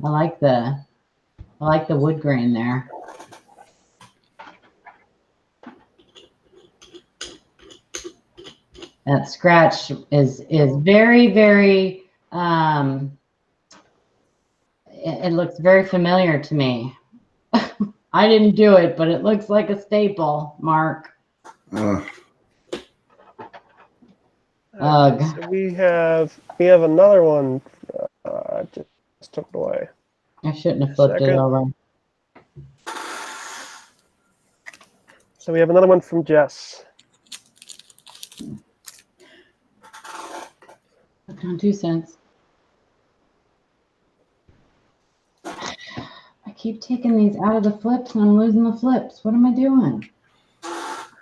I like the wood grain there. That scratch is very, very. It looks very familiar to me. I didn't do it, but it looks like a staple, Mark. Ugh. So we have another one. Just took it away. I shouldn't have flipped it over. So we have another one from Jess. Look on 2 cents. I keep taking these out of the flips and I'm losing the flips. What am I doing?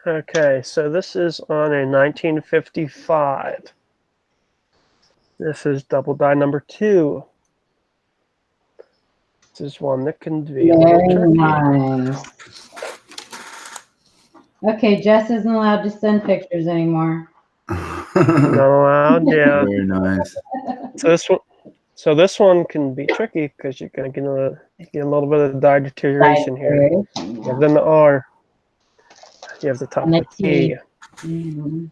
Okay, so this is on a 1955. This is double die number 2. This is one that can be a little Very tricky. nice. Okay, Jess isn't allowed to send pictures anymore. Not allowed, yeah. Very nice. So this one can be tricky because you're gonna get a little bit of die deterioration here. You have then the R. You have the top And of the the T. T. Mhm.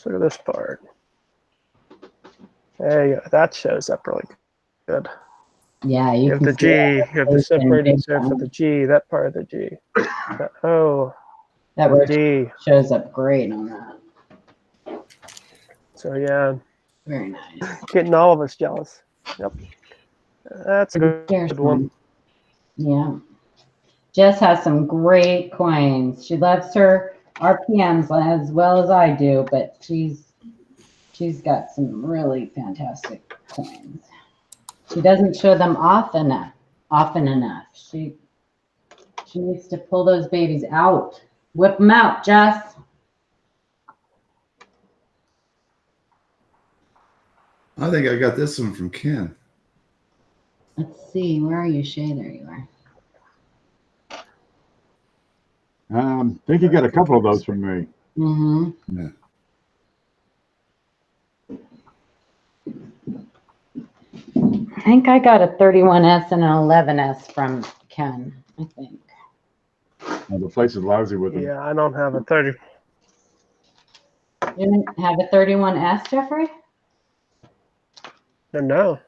Let's look at this part. There you go. That shows up really good. Yeah, You you have can the see G. You have the separated big surf of one. the G. That part of the G. Oh, That the word D. shows up great on that. So yeah, Very nice. getting all of us jealous. Yep. That's a There's good one. one. Yeah. Jess has some great coins. She loves her RPMs as well as I do, but she's got some really fantastic coins. She doesn't show them often enough. She needs to pull those babies out. Whip them out, Jess. I think I got this one from Ken. Let's see. Where are you, Shay? There you are. I think you got a couple of those from me. Mm-hmm. Yeah. I think I got a 31S and an 11S from Ken, I think. Well, the place is lousy with them. Yeah, I don't have a 30. You didn't have a 31S, Jeffrey? No,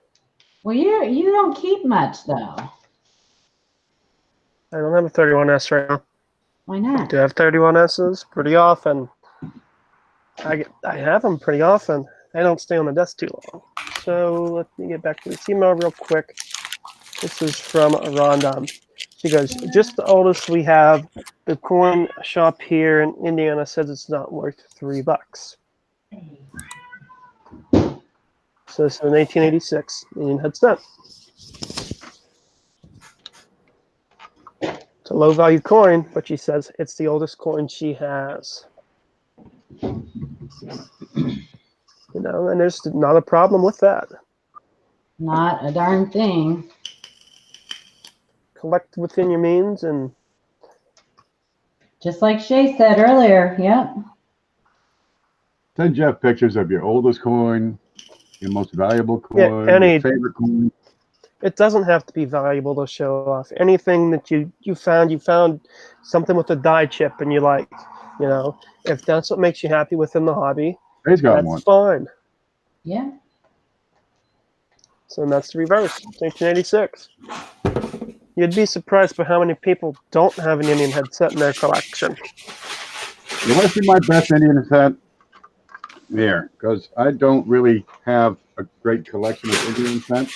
Well, you don't keep much, though. I don't have a 31S right now. Why I not? do have 31Ss pretty often. I have them pretty often. They don't stay on the desk too long. So let me get back to this email real quick. This is from Rhonda. She goes, just the oldest we have. The coin shop here in Indiana says it's not worth $3. So this is an 1886 Indian head cent. It's a low value coin, but she says it's the oldest coin she has. You know, and there's not a problem with that. Not a darn thing. Collect within your means, and Just like Shay said earlier. Yep. Send Jeff pictures of your oldest coin, your most valuable coin, Yeah, any- your favorite coin. it doesn't have to be valuable to show off. Anything that you found something with a die chip and you like, you know, if that's what makes you happy within the hobby, He's got that's one. fine. Yeah. So that's the reverse. It's 1886. You'd be surprised by how many people don't have an Indian head set in their collection. You want to see my best Indian cent? Here, because I don't really have a great collection of Indian cents.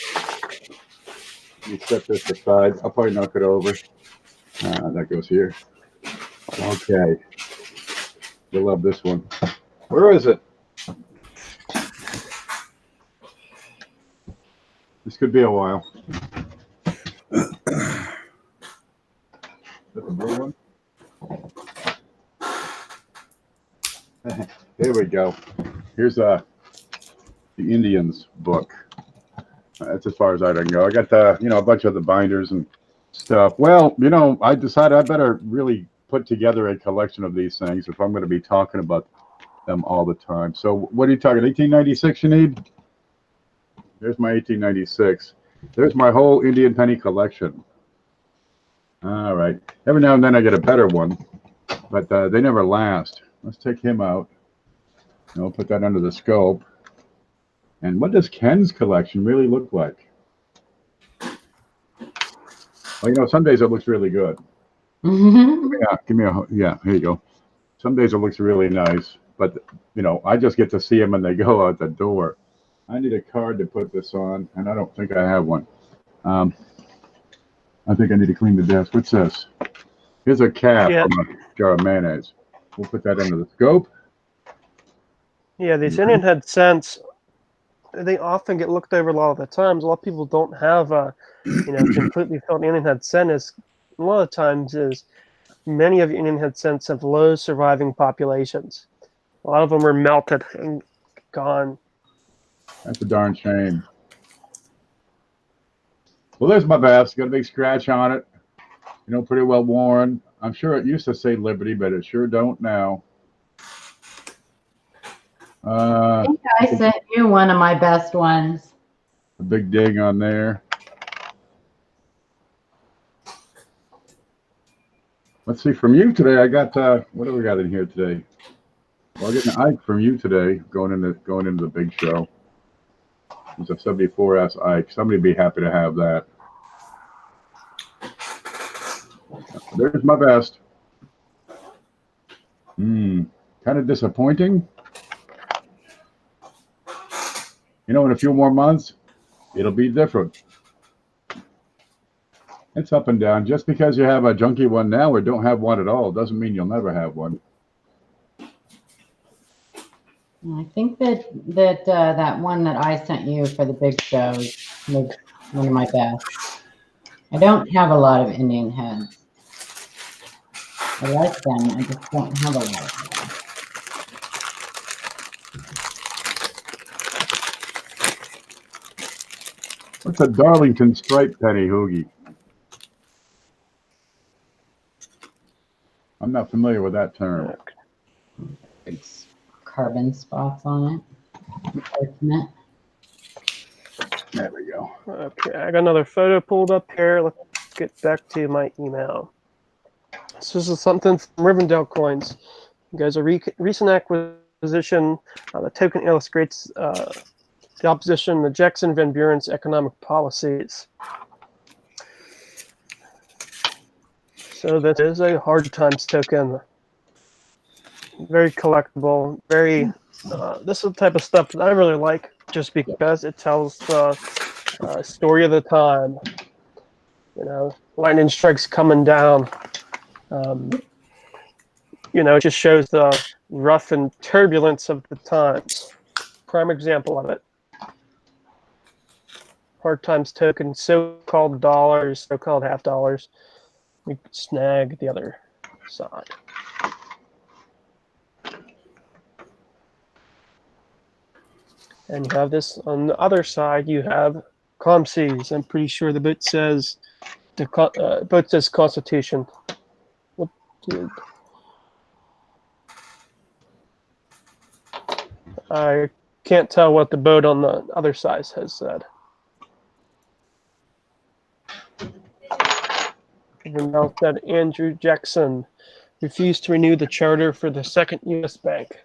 Let me set this aside. I'll probably knock it over. That goes here. Okay. You'll love this one. Where is it? This could be a while. Is that the blue one? There we go. Here's the Indians book. That's as far as I can go. I got a bunch of the binders and stuff. Well, I decided I better really put together a collection of these things if I'm going to be talking about them all the time. So what are you talking? 1896 you need? There's my 1896. There's my whole Indian penny collection. All right. Every now and then I get a better one, but they never last. Let's take him out. Put that under the scope. And what does Ken's collection really look like? Well, some days it looks really good. Mm-hmm. Yeah, here you go. Some days it looks really nice, but I just get to see them when they go out the door. I need a card to put this on, and I don't think I have one. I think I need to clean the desk. What's this? Here's a cap from a jar of mayonnaise. We'll put that under the scope. Yeah, these Indian head cents, they often get looked over a lot of the times. A lot of people don't have a, completely filled Indian head cent. A lot of times is many of Indian head cents have low surviving populations. A lot of them are melted and gone. That's a darn shame. Well, there's my vest. Got a big scratch on it. Pretty well worn. I'm sure it used to say Liberty, but it sure don't now. I think I sent you one of my best ones. A big dig on there. Let's see, from you today, I got, what do we got in here today? Well, getting an Ike from you today, going into the big show. It's a 74S Ike. Somebody be happy to have that. There's my best. Kind of disappointing. You know, in a few more months, it'll be different. It's up and down. Just because you have a junky one now or don't have one at all doesn't mean you'll never have one. I think that one that I sent you for the big show was one of my best. I don't have a lot of Indian heads. I like them. I just don't have a lot of them. What's a Darlington striped penny hoagie? I'm not familiar with that term. It's carbon spots on it. There we go. Okay, I got another photo pulled up here. Let's get back to my email. So this is something from Rivendell Coins. You guys, a recent acquisition. The token illustrates the opposition to Jackson Van Buren's economic policies. So this is a hard times token. Very collectible. Very. This is the type of stuff that I really like, just because it tells the story of the time. You know, lightning strikes coming down. You know, it just shows the rough and turbulence of the times. Prime example of it. Hard times token, so-called dollars, so-called half dollars. We snag the other side. And you have this on the other side. You have COMCs. I'm pretty sure the boat says Constitution. What did I can't tell what the boat on the other side has said. Rivendell said Andrew Jackson refused to renew the charter for the Second U.S. Bank.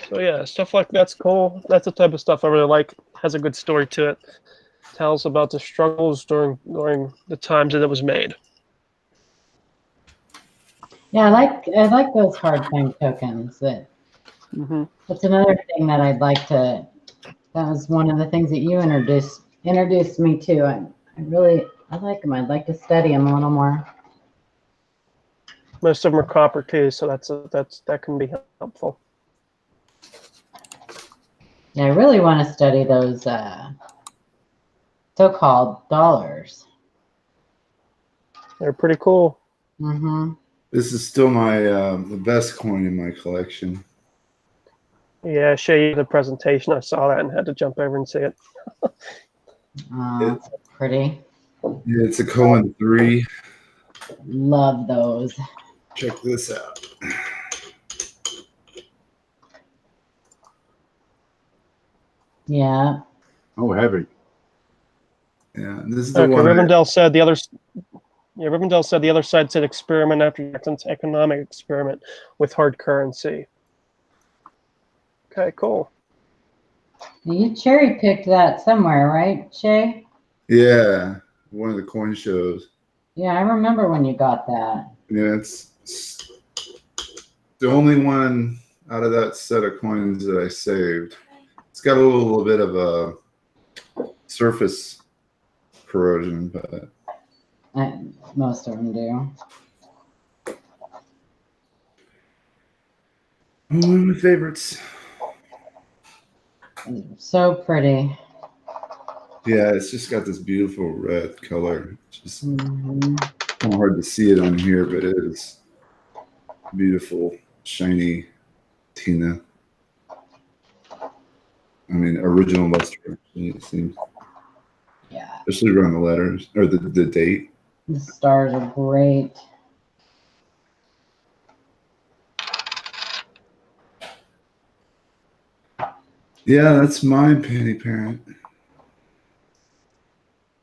So yeah, stuff like that's cool. That's the type of stuff I really like. Has a good story to it. Tells about the struggles during the times that it was made. Yeah, I like those hard time tokens. That's another thing that I'd like to. That was one of the things that you introduced me to. I like them. I'd like to study them a little more. Most of them are copper too, so that can be helpful. Yeah, I really want to study those so-called dollars. They're pretty cool. This is still my the best coin in my collection. Yeah, I show you the presentation. I saw that and had to jump over and see it. It's pretty. Yeah, it's a Cohen 3. Love those. Check this out. Yeah. Oh, heavy. Yeah, this is the Okay, one. Rivendell said the other. Yeah, Rivendell said the other side said experiment after Jackson's economic experiment with hard currency. Okay, cool. You cherry picked that somewhere, right, Shay? Yeah, one of the coin shows. Yeah, I remember when you got that. Yeah, it's the only one out of that set of coins that I saved. It's got a little bit of a surface corrosion, but Most of them do. one of my favorites. So pretty. Yeah, it's just got this beautiful red color. It's just kind of hard to see it on here, but it is beautiful, shiny Tina. I mean, original luster, it seems. Yeah. Especially around the letters or the date. The stars are great. Yeah, that's my penny parent.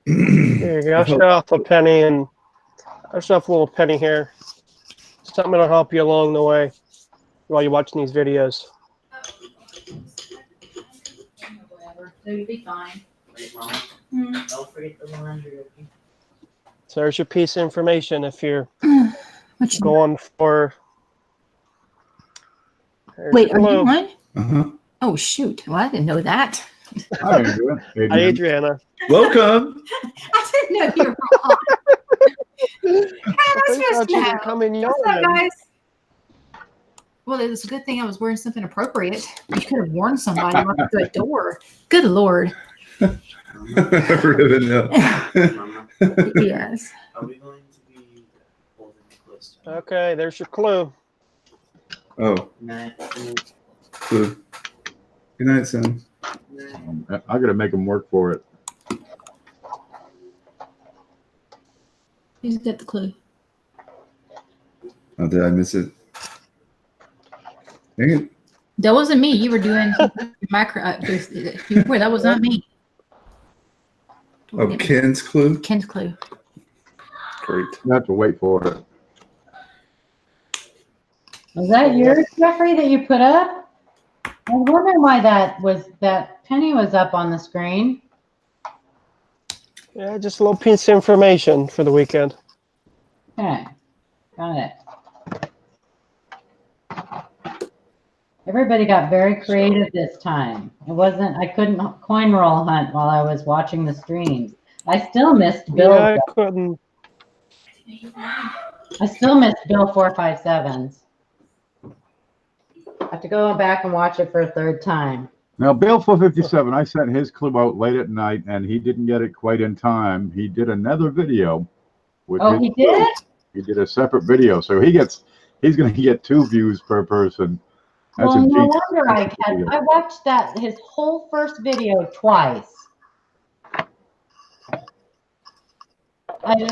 Here you go. Show off a penny, and I just have a little penny here. Something that'll help you along the way while you're watching these videos. Whatever. So you'll be fine. Don't forget the laundry. So there's your piece of information if you're Which, going for. There's wait, your are you clue. on? Uh-huh. Oh, shoot. Well, I didn't know that. Hi, Andrea. Hi, Adriana. Welcome. I didn't know you were on. I supposed thought to you know. were coming What's up, on. guys? Well, it was a good thing I was wearing something appropriate. You could have warned somebody walking through a door. Good Lord. Ribbon, yeah. Yes. Are we going to be holding close to Okay, there's your clue. Oh, night? good. Good night, Sam. I got to make them work for it. Who's got the clue? Oh, did I miss it? Dang it. That wasn't me. You were doing micro. That was not me. Oh, Ken's clue? Ken's clue. Great. You have to wait for it. Was that yours, Jeffrey, that you put up? I was wondering why that penny was up on the screen. Yeah, just a little piece of information for the weekend. Okay, got it. Everybody got very creative this time. I couldn't coin roll hunt while I was watching the streams. I still missed Bill. Yeah, I couldn't. I still missed Bill 457s. I have to go back and watch it for a third time. Now, Bill 457, I sent his clue out late at night, and he didn't get it quite in time. He did another video. With Oh, his he clue. did? He did a separate video, so he's going to get 2 views per person. That's Well, a no genius wonder I watched his whole first video twice.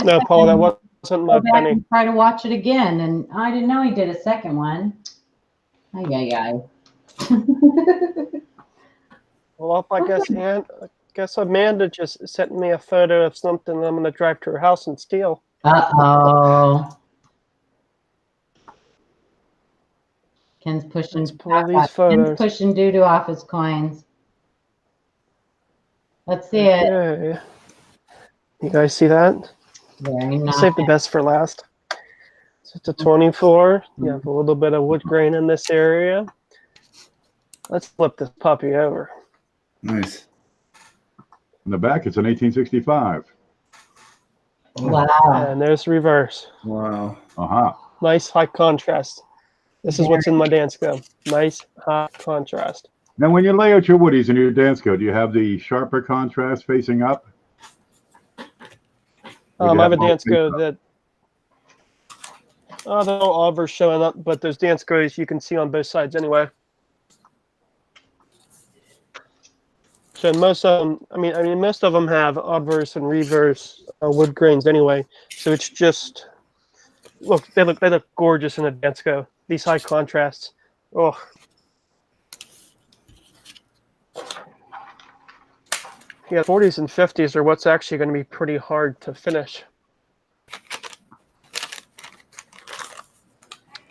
No, Paul, that wasn't my Go back penny. and try to watch it again, and I didn't know he did a second one. Ay, ay, ay. Well, I guess Amanda just sent me a photo of something I'm going to drive to her house and steal. Uh-oh. Ken's pushing, Let's pull these photos. Ken's pushing doo-doo off his coins. Let's see it. Okay. You guys see that? Very nice. Save the best for last. So it's a 24. You have a little bit of wood grain in this area. Let's flip this puppy over. Nice. In the back, it's an 1865. Wow. And there's the reverse. Wow. Uh-huh. Nice high contrast. This is what's in my Dansko. Nice high contrast. Now, when you lay out your woodies in your Dansko, do you have the sharper contrast facing up? I have a Dansko that there are no obverse showing up, but those Danskos you can see on both sides anyway. So most of them, I mean, most of them have obverse and reverse wood grains anyway. So it's just they look gorgeous in a Dansko. These high contrasts. Oh. Yeah, 40s and 50s are what's actually going to be pretty hard to finish.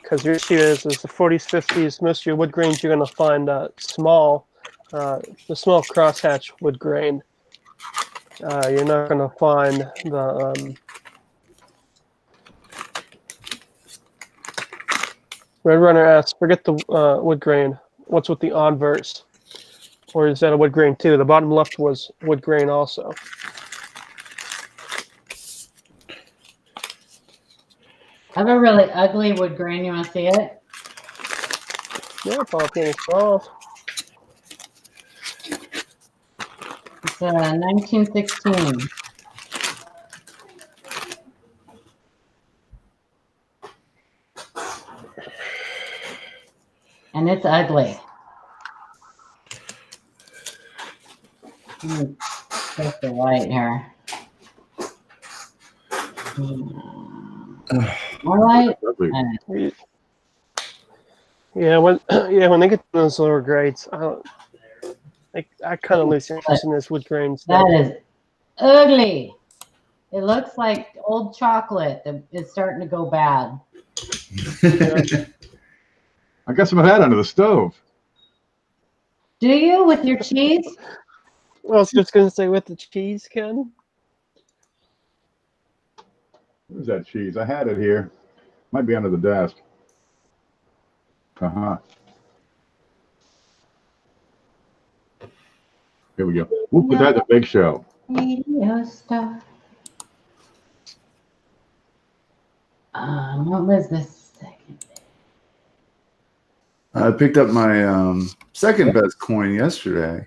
Because your issue is the 40s, 50s, most of your wood grains you're going to find the small crosshatch wood grain. You're not going to find the Red Runner asks, forget the wood grain. What's with the obverse? Or is that a wood grain too? The bottom left was wood grain also. I have a really ugly wood grain. You want to see it? Yeah, polyethylene solved. It's 1916. And it's ugly. Just the white here. More light. Lovely. Yeah, when they get to those lower grades, I kind of lose interest in those wood grains. That is ugly. It looks like old chocolate that is starting to go bad. I got some of that under the stove. Do you with your cheese? Well, I was just gonna say with the cheese, Ken. Where's that cheese? I had it here. Might be under the desk. Uh-huh. Here we go. We'll put that in the big show. Radio star. What was the second? I picked up my second best coin yesterday.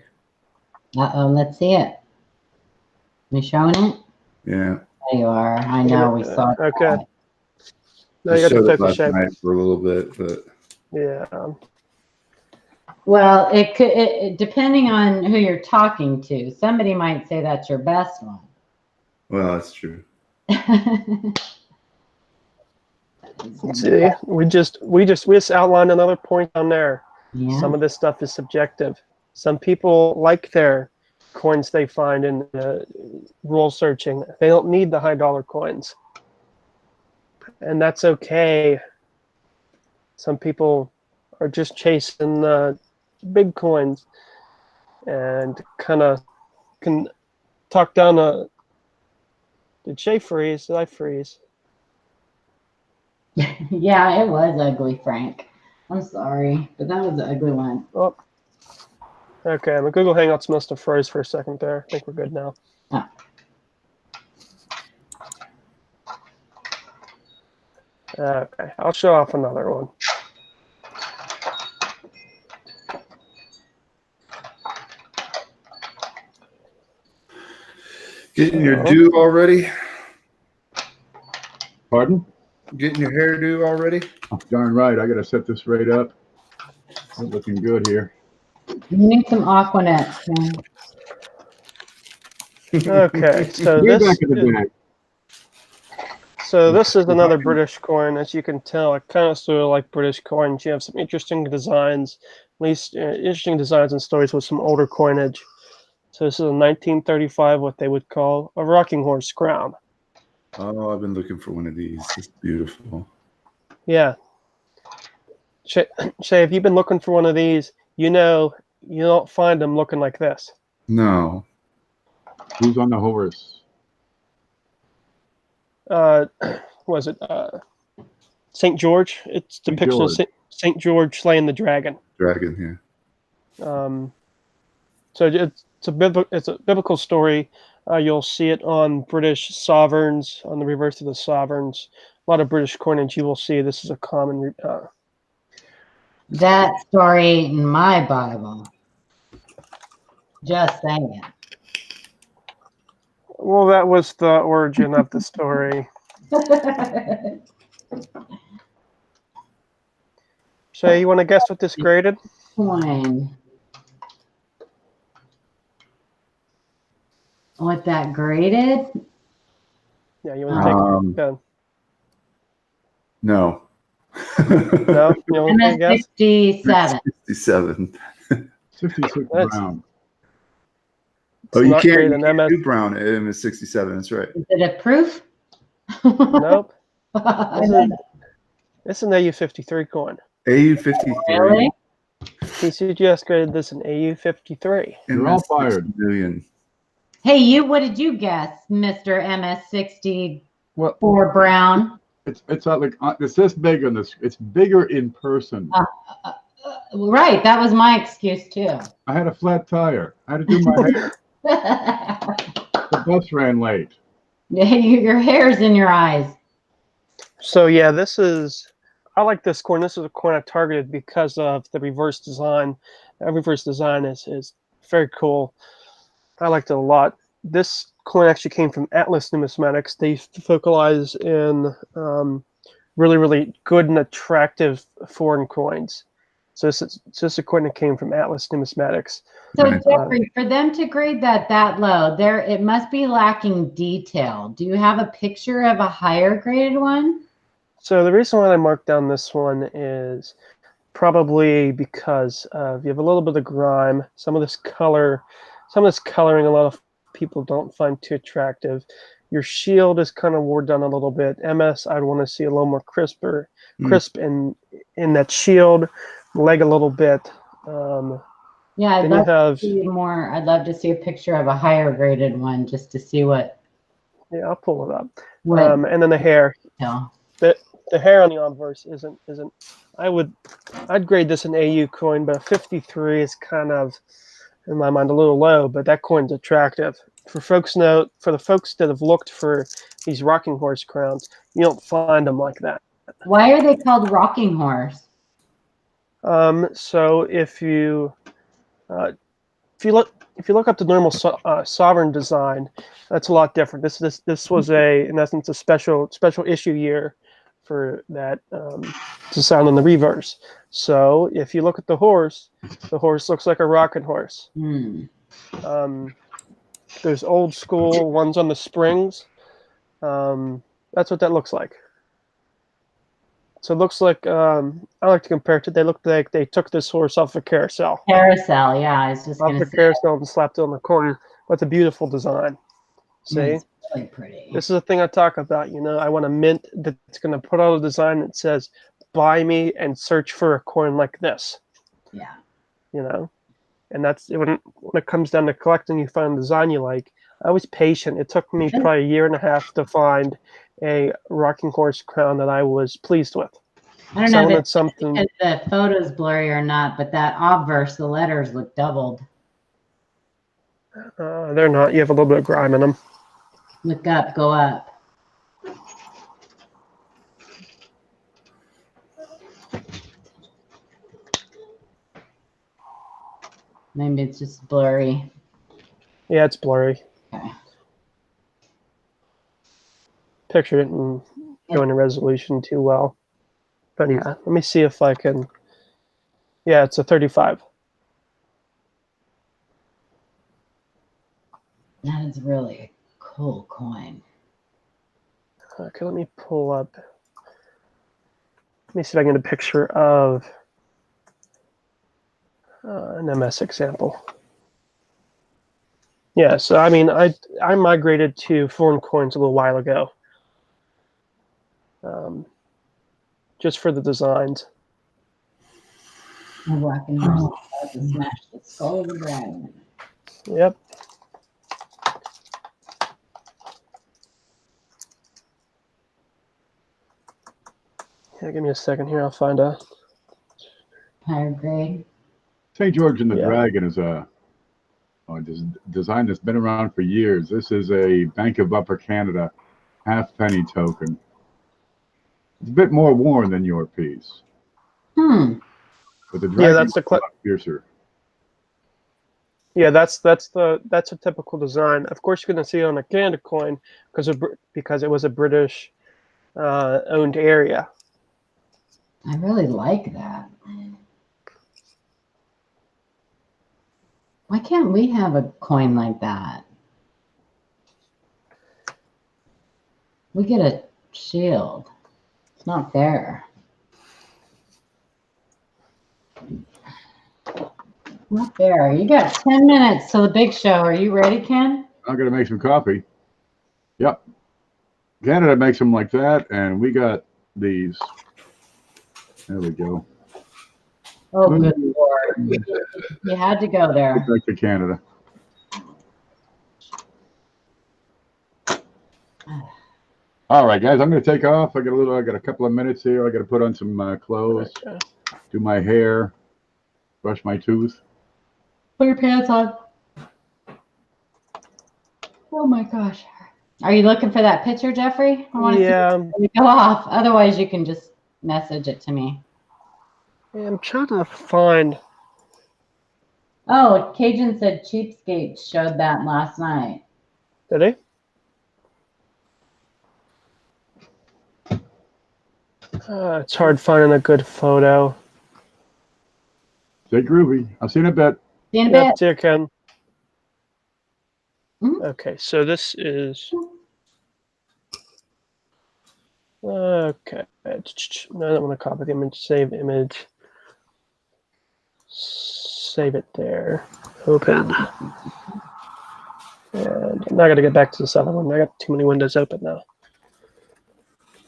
Let's see it. You showing it? Yeah. There you are. I know we saw it. Okay. Now I you got showed the it paper last shape. night for a little bit, but Yeah. Well, it could depending on who you're talking to. Somebody might say that's your best one. well, that's true. See, we just outlined another point on there. Yeah. Some of this stuff is subjective. Some people like their coins they find in rule searching. They don't need the high dollar coins, and that's okay. Some people are just chasing big coins and kind of can talk down a. Did Shay freeze? Did I freeze? Yeah, it was ugly, Frank. I'm sorry, but that was an ugly one. Oh. Okay, my Google Hangouts must have froze for a second there. I think we're good now. Oh. Okay, I'll show off another one. Getting your due already? Pardon? Getting your hairdo already? Oh, darn right. I got to set this right up. We're looking good here. You need some Aquanet, man. Okay, so Way this back in the day. this is another British coin. As you can tell, I kind of sort of like British coins. You have some interesting designs, at least interesting designs and stories with some older coinage. So this is a 1935, what they would call a rocking horse crown. Oh, I've been looking for one of these. It's beautiful. Yeah. Shay, have you been looking for one of these? You know, you don't find them looking like this. No. Who's on the horse? Was it St. George? It's St. depiction of George. St. George slaying the dragon. Dragon here. So it's a biblical story. You'll see it on British sovereigns, on the reverse of the sovereigns. A lot of British coinage you will see. This is a common. That story in my Bible. Just saying. Well, that was the origin of the story. Shay, you want to guess what this graded? Coin. What that graded? Yeah, you want to take it? Ben? No. No, you want to guess? MS-67. 67. 66 That's- brown. Oh, It's you not can't, great you in can't MS. do brown. It was 67. That's right. Is it a proof? Nope. I This don't know. It's an AU53 coin. AU53. Really? TCGS graded this an AU53. You're all fired. Million. Hey, what did you guess, Mr. MS-64 Well, Brown? it's not like it's this big on this. It's bigger in person. Right, that was my excuse too. I had a flat tire. I had to do my hair. The bus ran late. Your hair's in your eyes. So yeah, I like this coin. This is a coin I targeted because of the reverse design. That reverse design is very cool. I liked it a lot. This coin actually came from Atlas Numismatics. They focalize in really, really good and attractive foreign coins. So it's just a coin that came from Atlas Numismatics. So Right. Jeffrey, for them to grade that low, it must be lacking detail. Do you have a picture of a higher graded one? So the reason why I marked down this one is probably because you have a little bit of grime. Some of this coloring, a lot of people don't find too attractive. Your shield is kind of wore down a little bit. MS, I'd want to see a little more crisp in that shield, leg a little bit. Yeah, I'd Then you love to have, see more. I'd love to see a picture of a higher graded one just to see what yeah, I'll pull it up. what And then the hair. you know. The hair on the obverse isn't. I'd grade this an AU coin, but a 53 is kind of, in my mind, a little low. But that coin's attractive. For the folks that have looked for these rocking horse crowns, you don't find them like that. Why are they called rocking horse? So if you look up the normal sovereign design, that's a lot different. This was in essence a special issue year for that design on the reverse. So if you look at the horse looks like a rocking horse. There's old school ones on the springs. That's what that looks like. So it looks like I like to compare it to. They look like they took this horse off a carousel. Carousel, yeah. I was just Off gonna the say carousel and slapped it on the corner. That's a beautiful design. See, it's really pretty. this is the thing I talk about. I want a mint that's going to put out a design that says, "Buy me and search for a coin like this." Yeah. And that's when it comes down to collecting. You find a design you like. I was patient. It took me probably a year and a half to find a rocking horse crown that I was pleased with. I don't So I know wanted if something. because the photo's blurry or not, but that obverse, the letters look doubled. They're not. You have a little bit of grime in them. Look up, go up. Maybe it's just blurry. Yeah, it's blurry. Okay. Picture didn't go into resolution too well. But yeah, let me see if I can. Yeah, it's a 35. That is really a cool coin. Okay, let me pull up. Let me see if I can get a picture of an MS example. Yeah, so I mean, I migrated to foreign coins a little while ago, just for the designs. I'm rocking horse about to smash the skull of the dragon. Yep. Yeah, give me a second here. I'll find a. Higher grade. St. George and the Yeah. Dragon is a design that's been around for years. This is a Bank of Upper Canada half-penny token. It's a bit more worn than your piece, but the dragon that's the is a lot fiercer. Yeah, that's a typical design. Of course, you're going to see it on a Canada coin because it was a British owned area. I really like that. Why can't we have a coin like that? We get a shield. It's not fair. Not fair. You got 10 minutes till the big show. Are you ready, Ken? I'm gonna make some coffee. Yep. Canada makes them like that, and we got these. There we go. Oh, good Lord. You had to go there. Back to Canada. All right, guys, I'm going to take off. I got a couple of minutes here. I got to put on some clothes, do my hair, brush my tooth. Put your pants on. Oh my gosh. Are you looking for that picture, Jeffrey? I want to see it go off. Otherwise, you can just message it to me. Yeah, I'm trying to find. Oh, Cajun said Cheapskate showed that last night. Did he? It's hard finding a good photo. Stay groovy. I'll see you in a bit. See you in a Yep, bit. see you, Ken. Mhm. Okay, so this is. Okay. No, I don't want to copy the image. Save image. Save it there. Open. And I'm not going to get back to this other one. I got too many windows open now.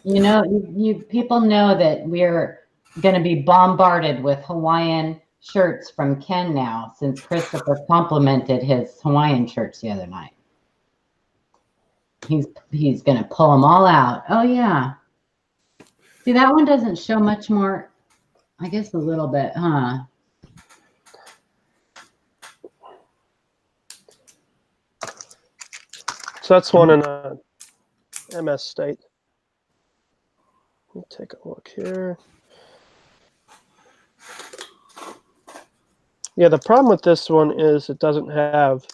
You know, you people know that we're going to be bombarded with Hawaiian shirts from Ken now, since Christopher complimented his Hawaiian shirts the other night. He's going to pull them all out. Oh yeah. See, that one doesn't show much more. I guess a little bit, huh? So that's one in MS state. Let me take a look here. Yeah, the problem with this one is it doesn't have,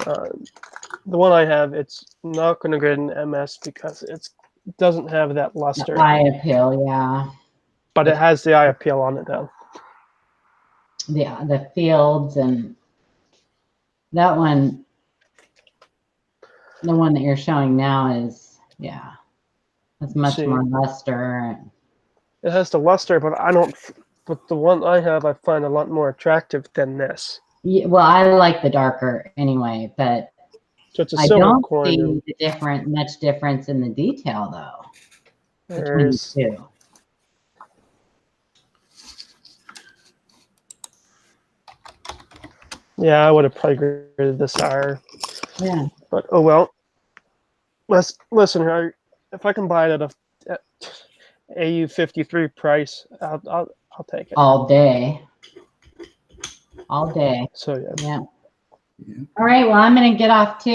the one I have, it's not going to get an MS because it doesn't have that luster. The eye appeal, yeah. But it has the eye appeal on it though. The fields and that one, the one that you're showing now is, yeah, it's much See. more luster. It has the luster, but but the one I have, I find a lot more attractive than this. Yeah, well, I like the darker anyway, but So it's a I silver don't coin. see the much difference in the detail though between the There's, two. yeah, I would have probably graded this higher. Yeah. But oh well. Listen, if I can buy it at AU 53 price, I'll take it. All day. All day. So yeah, Yeah. Yeah. All right. Well, I'm going to get off too.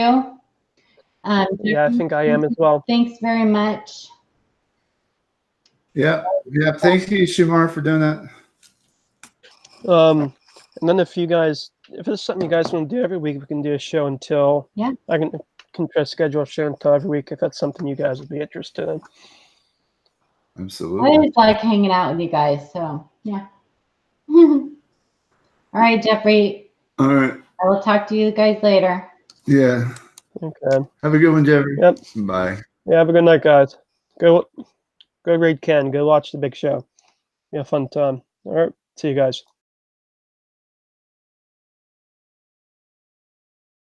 yeah, I think I am as well. Thanks very much. Yeah. Thank you, Shamar, for doing that. And then if it's something you guys want to do every week, we can do a show until I can try to schedule a show until every week if that's something you guys would be interested in. I Absolutely. always like hanging out with you guys. So yeah. All right, Jeffrey. All right. I will talk to you guys later. Yeah. Okay. Have a good one, Jeffrey. Yep. Bye. Yeah, have a good night, guys. Go read Ken. Go watch the big show. Yeah, fun time. All right. See you guys.